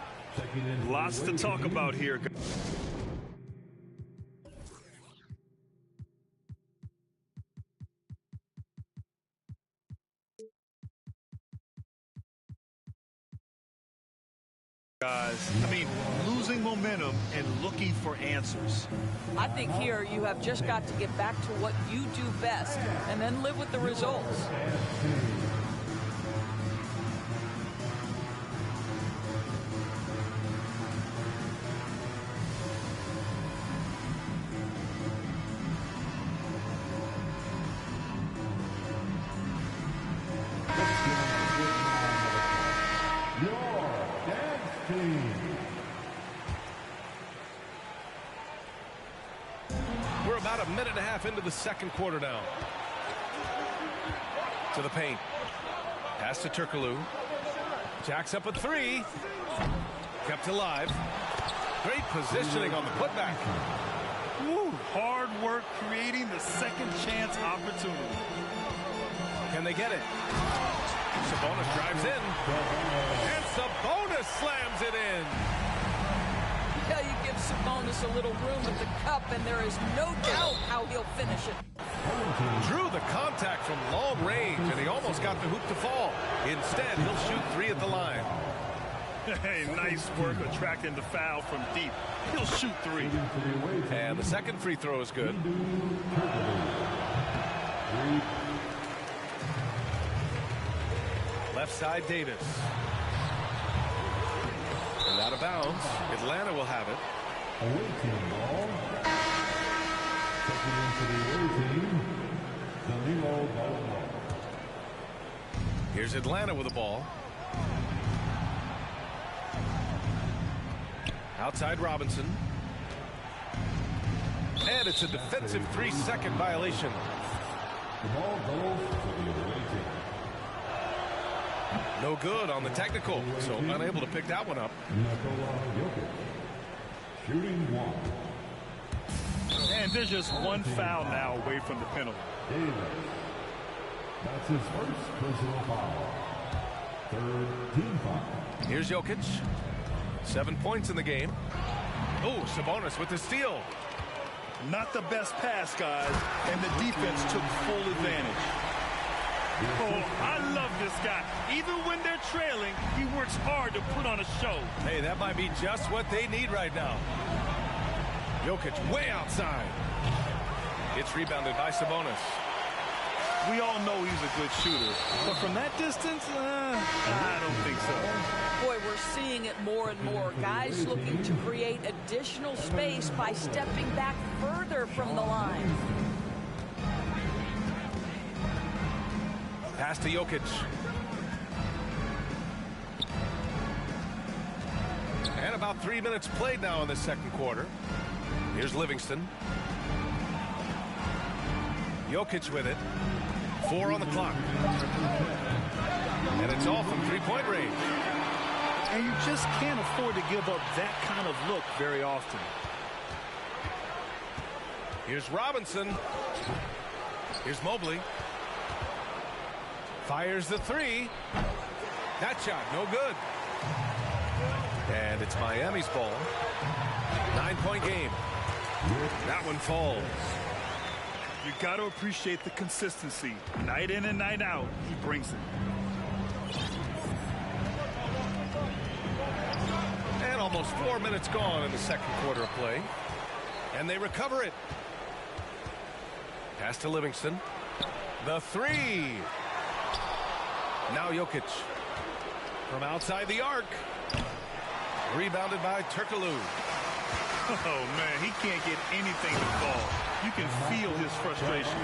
Lots to talk about here. Guys, I mean, losing momentum and looking for answers. I think here you have just got to get back to what you do best and then live with the results. We're about a minute and a half into the second quarter now. To the paint. Pass to Turkoglu. Jacks up a 3. Kept alive. Great positioning on the putback. Woo, hard work creating the second chance opportunity. Can they get it? Sabonis drives in. And Sabonis slams it in. Yeah, you give Sabonis a little room at the cup, and there is no doubt how he'll finish it. Drew the contact from long range, and he almost got the hoop to fall. Instead, he'll shoot 3 at the line. Hey, nice work attracting the foul from deep. He'll shoot 3. And the second free throw is good. Left side, Davis. And out of bounds. Atlanta will have it. Away team ball. Checking into the away team, Danilo Gallinari. Here's Atlanta with the ball. Outside Robinson. And it's a defensive 3-second violation. The ball goes to the away team. No good on the technical, so unable to pick that one up. Nikola Jokic, shooting 1. And there's just one foul now away from the penalty. Davis. That's his first personal foul. 3rd team foul. Here's Jokic. 7 points in the game. Oh, Sabonis with the steal. Not the best pass, guys, and the defense took full advantage. Oh, I love this guy. Even when they're trailing, he works hard to put on a show. Hey, that might be just what they need right now. Jokic way outside. It's rebounded by Sabonis. We all know he's a good shooter, but from that distance, I don't think so. Boy, we're seeing it more and more. Guys looking to create additional space by stepping back further from the line. Pass to Jokic. And about 3 minutes played now in the second quarter. Here's Livingston. Jokic with it. 4 on the clock. And it's all from 3-point range. And you just can't afford to give up that kind of look very often. Here's Robinson. Here's Mobley. Fires the 3. That shot, no good. And it's Miami's ball. 9-point game. That one falls. You got to appreciate the consistency. Night in and night out, he brings it. And almost 4 minutes gone in the second quarter of play. And they recover it. Pass to Livingston. The 3. Now Jokic. From outside the arc. Rebounded by Turkoglu. Oh, man, he can't get anything to fall. You can feel his frustration.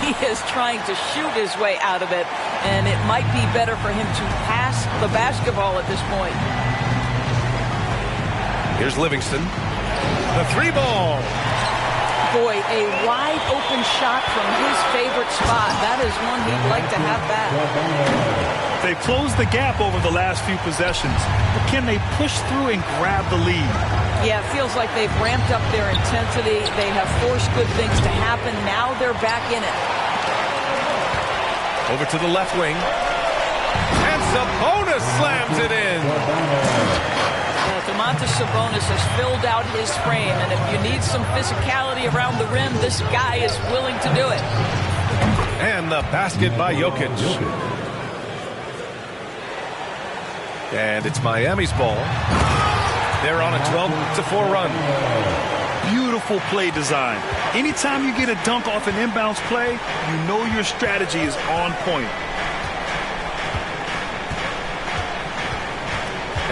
He is trying to shoot his way out of it, and it might be better for him to pass the basketball at this point. Here's Livingston. The 3 ball. Boy, a wide open shot from his favorite spot. That is one he'd like to have back. They've closed the gap over the last few possessions, but can they push through and grab the lead? Yeah, it feels like they've ramped up their intensity. They have forced good things to happen. Now they're back in it. Over to the left wing. And Sabonis slams it in. Domantas Sabonis has filled out his frame, and if you need some physicality around the rim, this guy is willing to do it. And the basket by Jokic. And it's Miami's ball. They're on a 12-4 run. Beautiful play design. Anytime you get a dunk off an inbounds play, you know your strategy is on point.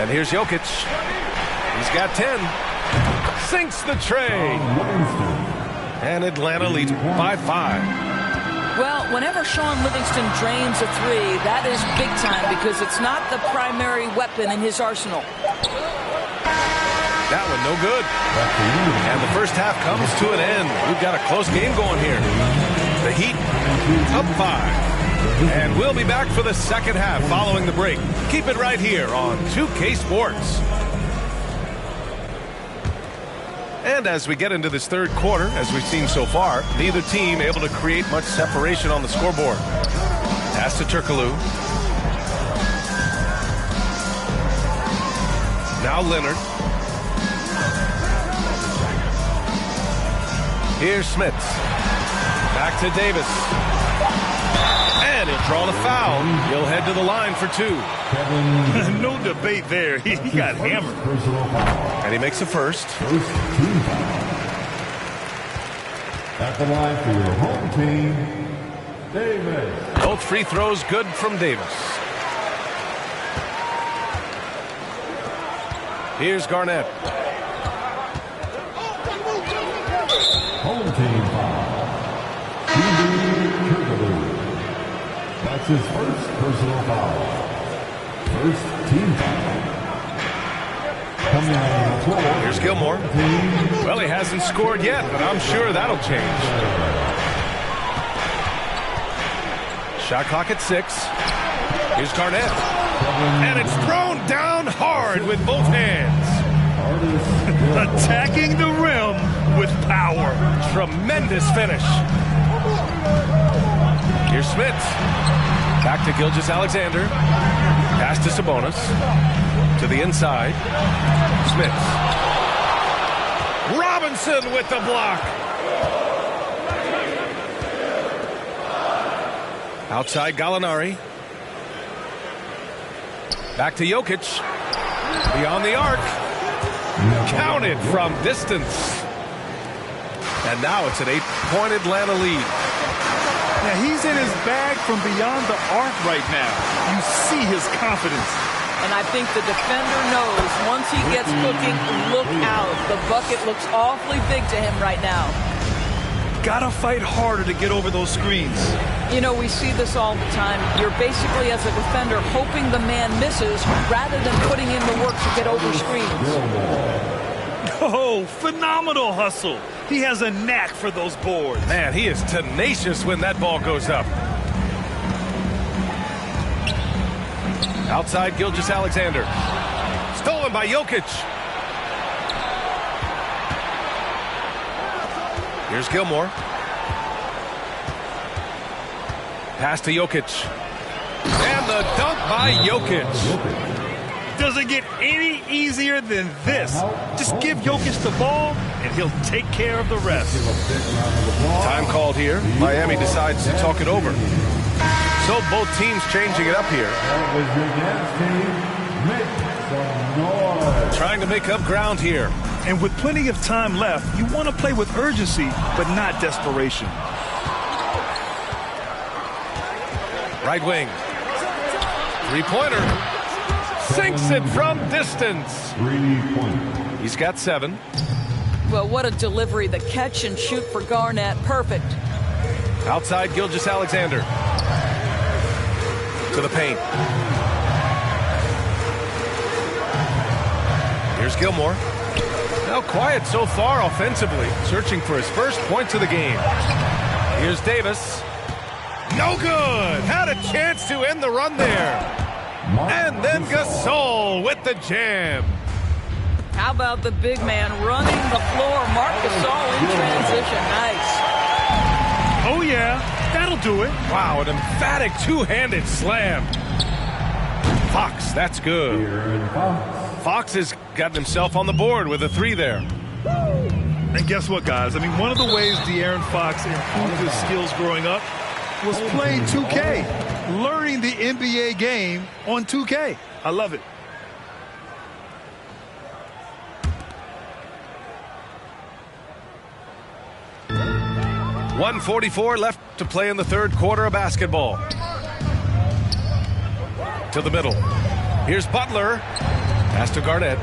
And here's Jokic. He's got 10. Sinks the tray. And Atlanta leads by 5. Well, whenever Sean Livingston drains a three, that is big time because it's not the primary weapon in his arsenal. That one no good. And the first half comes to an end. We've got a close game going here. The Heat up 5. And we'll be back for the second half following the break. Keep it right here on 2K Sports. And as we get into this third quarter, as we've seen so far, neither team able to create much separation on the scoreboard. Pass to Turkoglu. Now Leonard. Here's Smits. Back to Davis. And he'll draw the foul. He'll head to the line for 2. No debate there. He got hammered. And he makes the first. At the line for your home team, Davis. Both free throws good from Davis. Here's Garnett. Home team foul. That's his first personal foul. First team foul. Coming out on the floor. Here's Gilmore. Well, he hasn't scored yet, but I'm sure that'll change. Shot clock at 6. Here's Garnett. And it's thrown down hard with both hands. Attacking the rim with power. Tremendous finish. Here's Smits. Back to Gilgeous-Alexander. Pass to Sabonis. To the inside. Smits. Robinson with the block. Outside Gallinari. Back to Jokic. Beyond the arc. Counted from distance. And now it's an 8-point Atlanta lead. Now he's in his bag from beyond the arc right now. You see his confidence. And I think the defender knows once he gets cooking, look out. The bucket looks awfully big to him right now. Gotta fight harder to get over those screens. You know, we see this all the time. You're basically, as a defender, hoping the man misses rather than putting in the work to get over screens. Oh, phenomenal hustle. He has a knack for those boards. Man, he is tenacious when that ball goes up. Outside Gilgeous-Alexander. Stolen by Jokic. Here's Gilmore. Pass to Jokic. And the dunk by Jokic. Doesn't get any easier than this. Just give Jokic the ball, and he'll take care of the rest. Time called here. Miami decides to talk it over. So both teams changing it up here. Trying to make up ground here. And with plenty of time left, you want to play with urgency, but not desperation. Right wing. Three-pointer. Sinks it from distance. 3-point. He's got 7. Well, what a delivery. The catch and shoot for Garnett. Perfect. Outside Gilgeous-Alexander. To the paint. Here's Gilmore. Now quiet so far offensively. Searching for his first points of the game. Here's Davis. No good. Had a chance to end the run there. And then Gasol with the jam. How about the big man running the floor? Marc Gasol in transition. Nice. Oh, yeah. That'll do it. Wow, an emphatic two-handed slam. Fox, that's good. Fox has gotten himself on the board with a 3 there. And guess what, guys? I mean, one of the ways De'Aaron Fox improved his skills growing up was playing 2K, learning the NBA game on 2K. I love it. .144 left to play in the third quarter of basketball. To the middle. Here's Butler. Pass to Garnett.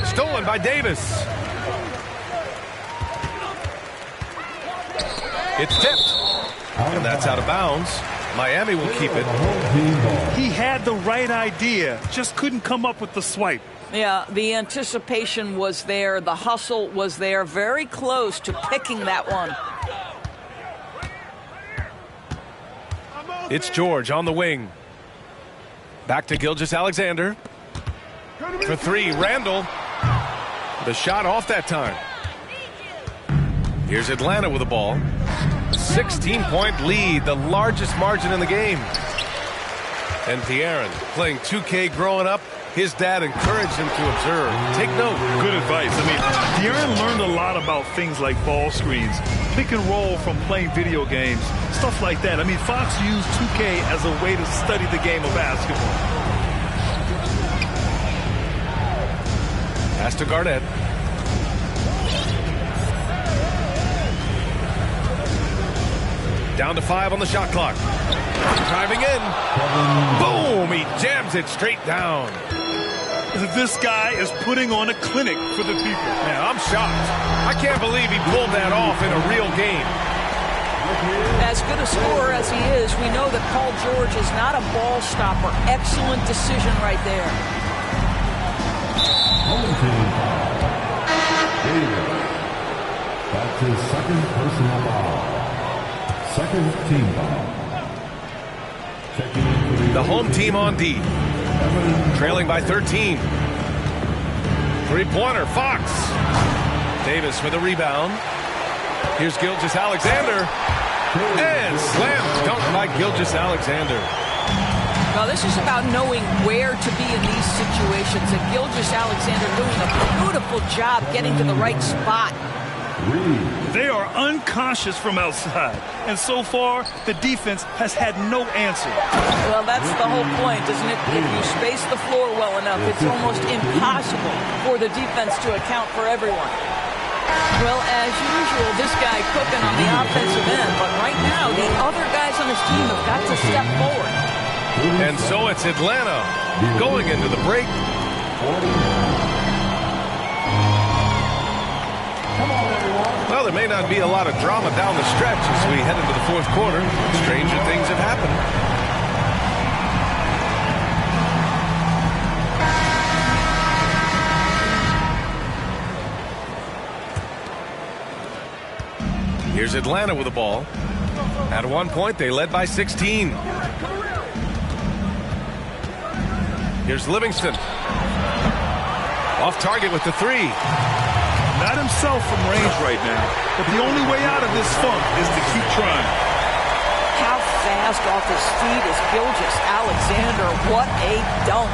Stolen by Davis. It's tipped. And that's out of bounds. Miami will keep it. He had the right idea, just couldn't come up with the swipe. Yeah, the anticipation was there. The hustle was there. Very close to picking that one. It's George on the wing. Back to Gilgeous-Alexander. For 3, Randall. The shot off that time. Here's Atlanta with the ball. 16-point lead, the largest margin in the game. And De'Aaron playing 2K growing up. His dad encouraged him to observe. Take note. Good advice. I mean, De'Aaron learned a lot about things like ball screens, pick and roll from playing video games, stuff like that. I mean, Fox used 2K as a way to study the game of basketball. Pass to Garnett. Down to 5 on the shot clock. Driving in. Boom! He jams it straight down. This guy is putting on a clinic for the people. Man, I'm shocked. I can't believe he pulled that off in a real game. As good a scorer as he is, we know that Paul George is not a ball stopper. Excellent decision right there. That's his second personal foul. Second team foul. The home team on D. Trailing by 13. Three-pointer, Fox. Davis with a rebound. Here's Gilgeous-Alexander. And slam dunk by Gilgeous-Alexander. Now, this is about knowing where to be in these situations. And Gilgeous-Alexander doing a beautiful job getting to the right spot. They are unconscious from outside. And so far, the defense has had no answer. Well, that's the whole point, isn't it? If you space the floor well enough, it's almost impossible for the defense to account for everyone. Well, as usual, this guy cooking on the offensive end. But right now, the other guys on his team have got to step forward. And so it's Atlanta going into the break. Well, there may not be a lot of drama down the stretch as we head into the fourth quarter. Stranger things have happened. Here's Atlanta with the ball. At one point, they led by 16. Here's Livingston. Off target with the 3. Not himself from range right now, but the only way out of this funk is to keep trying. How fast off his feet is Gilgeous-Alexander. What a dunk.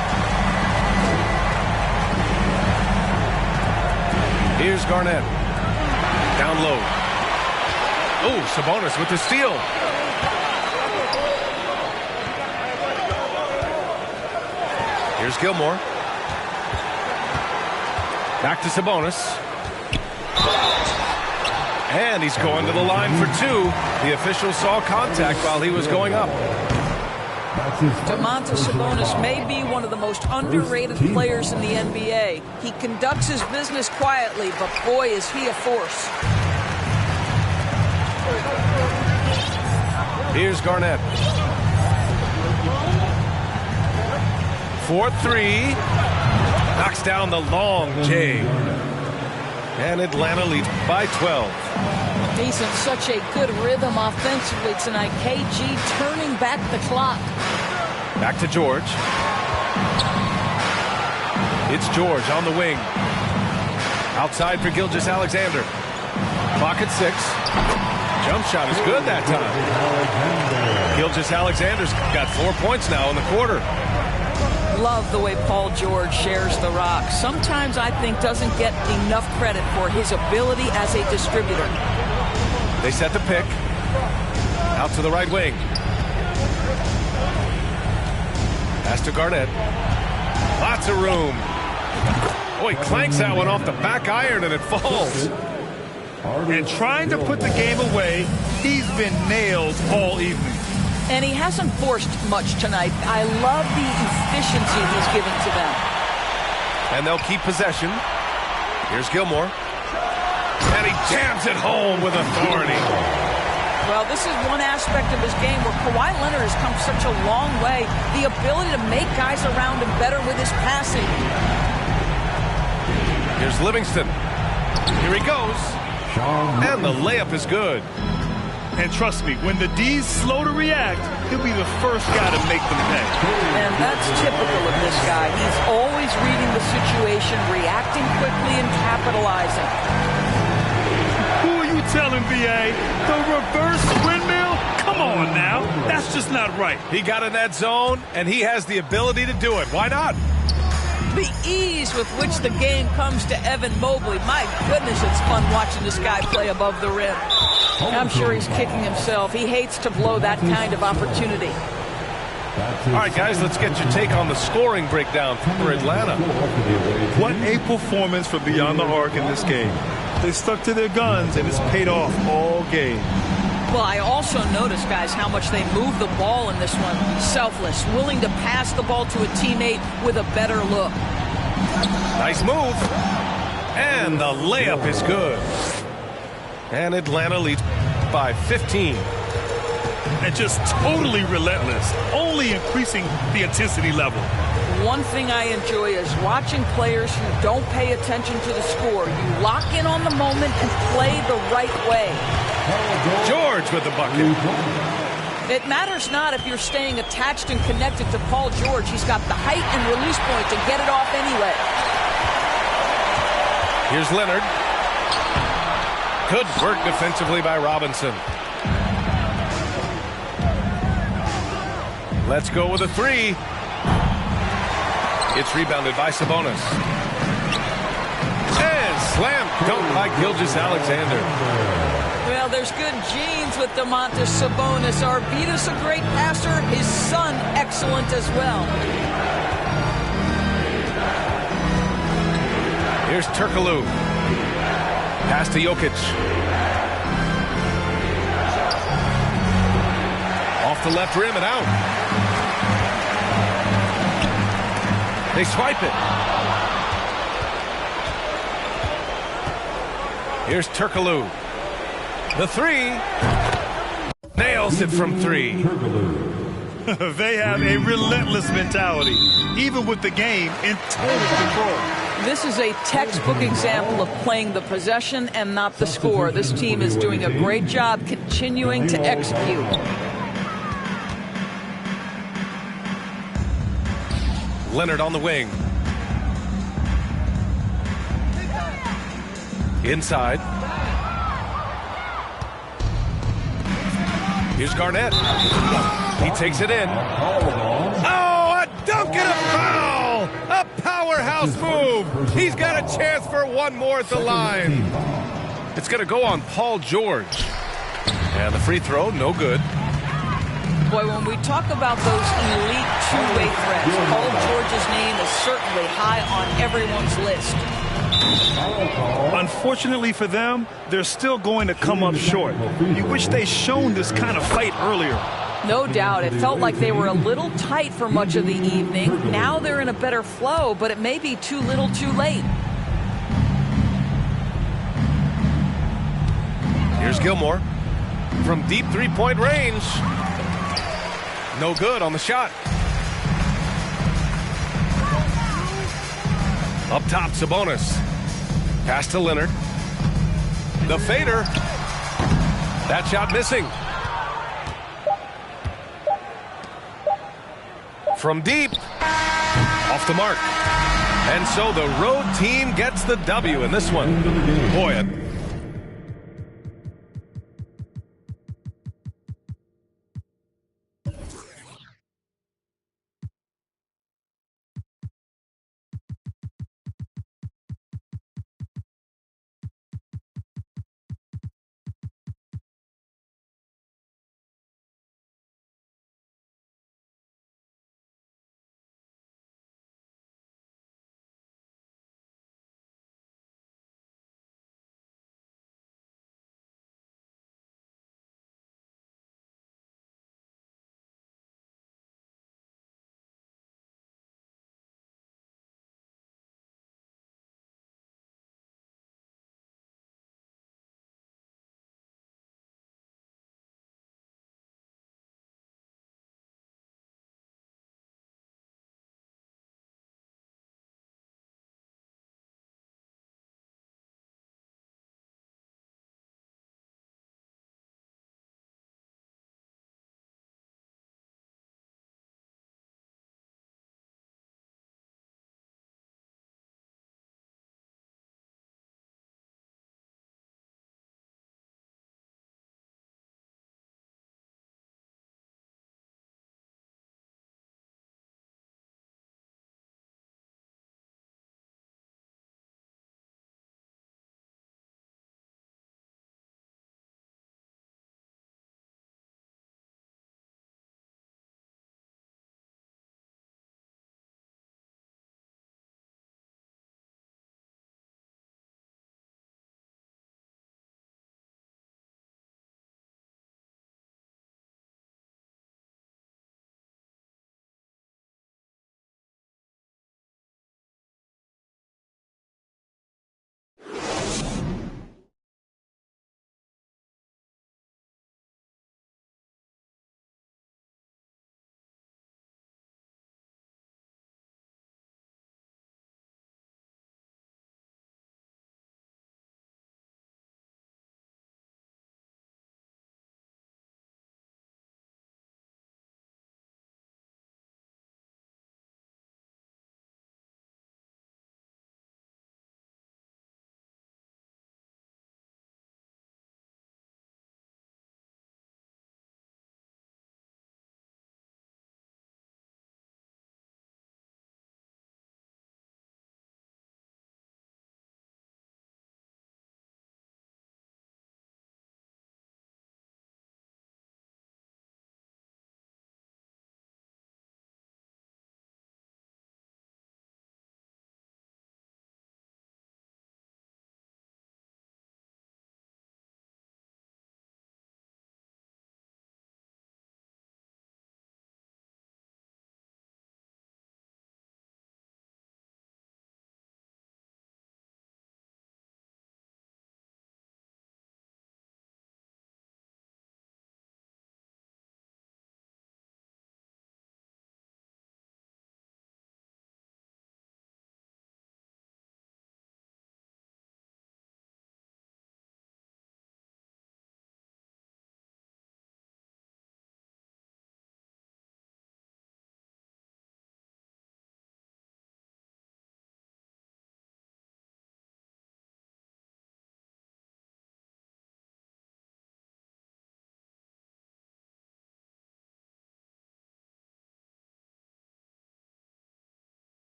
Here's Garnett. Down low. Oh, Sabonis with the steal. Here's Gilmore. Back to Sabonis. And he's going to the line for 2. The official saw contact while he was going up. Domantas Sabonis may be one of the most underrated players in the NBA. He conducts his business quietly, but boy, is he a force. Here's Garnett. 4-3. Knocks down the long J. And Atlanta leads by 12. He's in such a good rhythm offensively tonight. KG turning back the clock. Back to George. It's George on the wing. Outside for Gilgeous-Alexander. Clock at 6. Jump shot is good that time. Gilgeous-Alexander's got 4 points now in the quarter. love the way Paul George shares the rock. Sometimes I think doesn't get enough credit for his ability as a distributor. They set the pick. Out to the right wing. Pass to Garnett. Lots of room. Oh, he clanks that one off the back iron and it falls. And trying to put the game away, he's been nailed all evening. And he hasn't forced much tonight. I love the efficiency he's giving to them. And they'll keep possession. Here's Gilmore. And he jams it home with authority. Well, this is one aspect of his game where Kawhi Leonard has come such a long way. The ability to make guys around him better with his passing. Here's Livingston. Here he goes. And the layup is good. And trust me, when the D's slow to react, he'll be the first guy to make them pay. And that's typical of this guy. He's always reading the situation, reacting quickly, and capitalizing. Who are you telling, VA? The reverse windmill? Come on now. That's just not right. He got in that zone, and he has the ability to do it. Why not? The ease with which the game comes to Evan Mobley. My goodness, it's fun watching this guy play above the rim. I'm sure he's kicking himself. He hates to blow that kind of opportunity. All right, guys, let's get your take on the scoring breakdown for Atlanta. What a performance for Beyond the Arc in this game. They stuck to their guns, and it's paid off all game. Well, I also noticed, guys, how much they move the ball in this one. Selfless, willing to pass the ball to a teammate with a better look. Nice move. And the layup is good. And Atlanta leads by 15. And just totally relentless, only increasing the intensity level. One thing I enjoy is watching players who don't pay attention to the score. You lock in on the moment and play the right way. George with the bucket. It matters not if you're staying attached and connected to Paul George. He's got the height and release point to get it off anyway. Here's Leonard. Good work defensively by Robinson. Let's go with a three. It's rebounded by Sabonis. And slam dunk by Gilgeous-Alexander. Well, there's good genes with Domantas Sabonis. Arvydas a great passer. His son excellent as well. Here's Turkoglu. Pass to Jokic. Off the left rim and out. They swipe it. Here's Turkoglu. The three. Nails it from three. They have a relentless mentality, even with the game in total control. This is a textbook example of playing the possession and not the score. This team is doing a great job continuing to execute. Leonard on the wing. Inside. Here's Garnett. He takes it in. Oh, a dunk and a foul! A powerhouse move. He's got a chance for one more at the line. It's going to go on Paul George. And the free throw, no good. Boy, when we talk about those elite two-way threats, Paul George's name is certainly high on everyone's list. Unfortunately for them, they're still going to come up short. You wish they'd shown this kind of fight earlier. No doubt. It felt like they were a little tight for much of the evening. Now they're in a better flow, but it may be too little too late. Here's Gilmore. From deep three-point range. No good on the shot. Up top, Sabonis. Pass to Leonard. The fader. That shot missing. From deep. Off the mark. And so the road team gets the W in this one. Boy,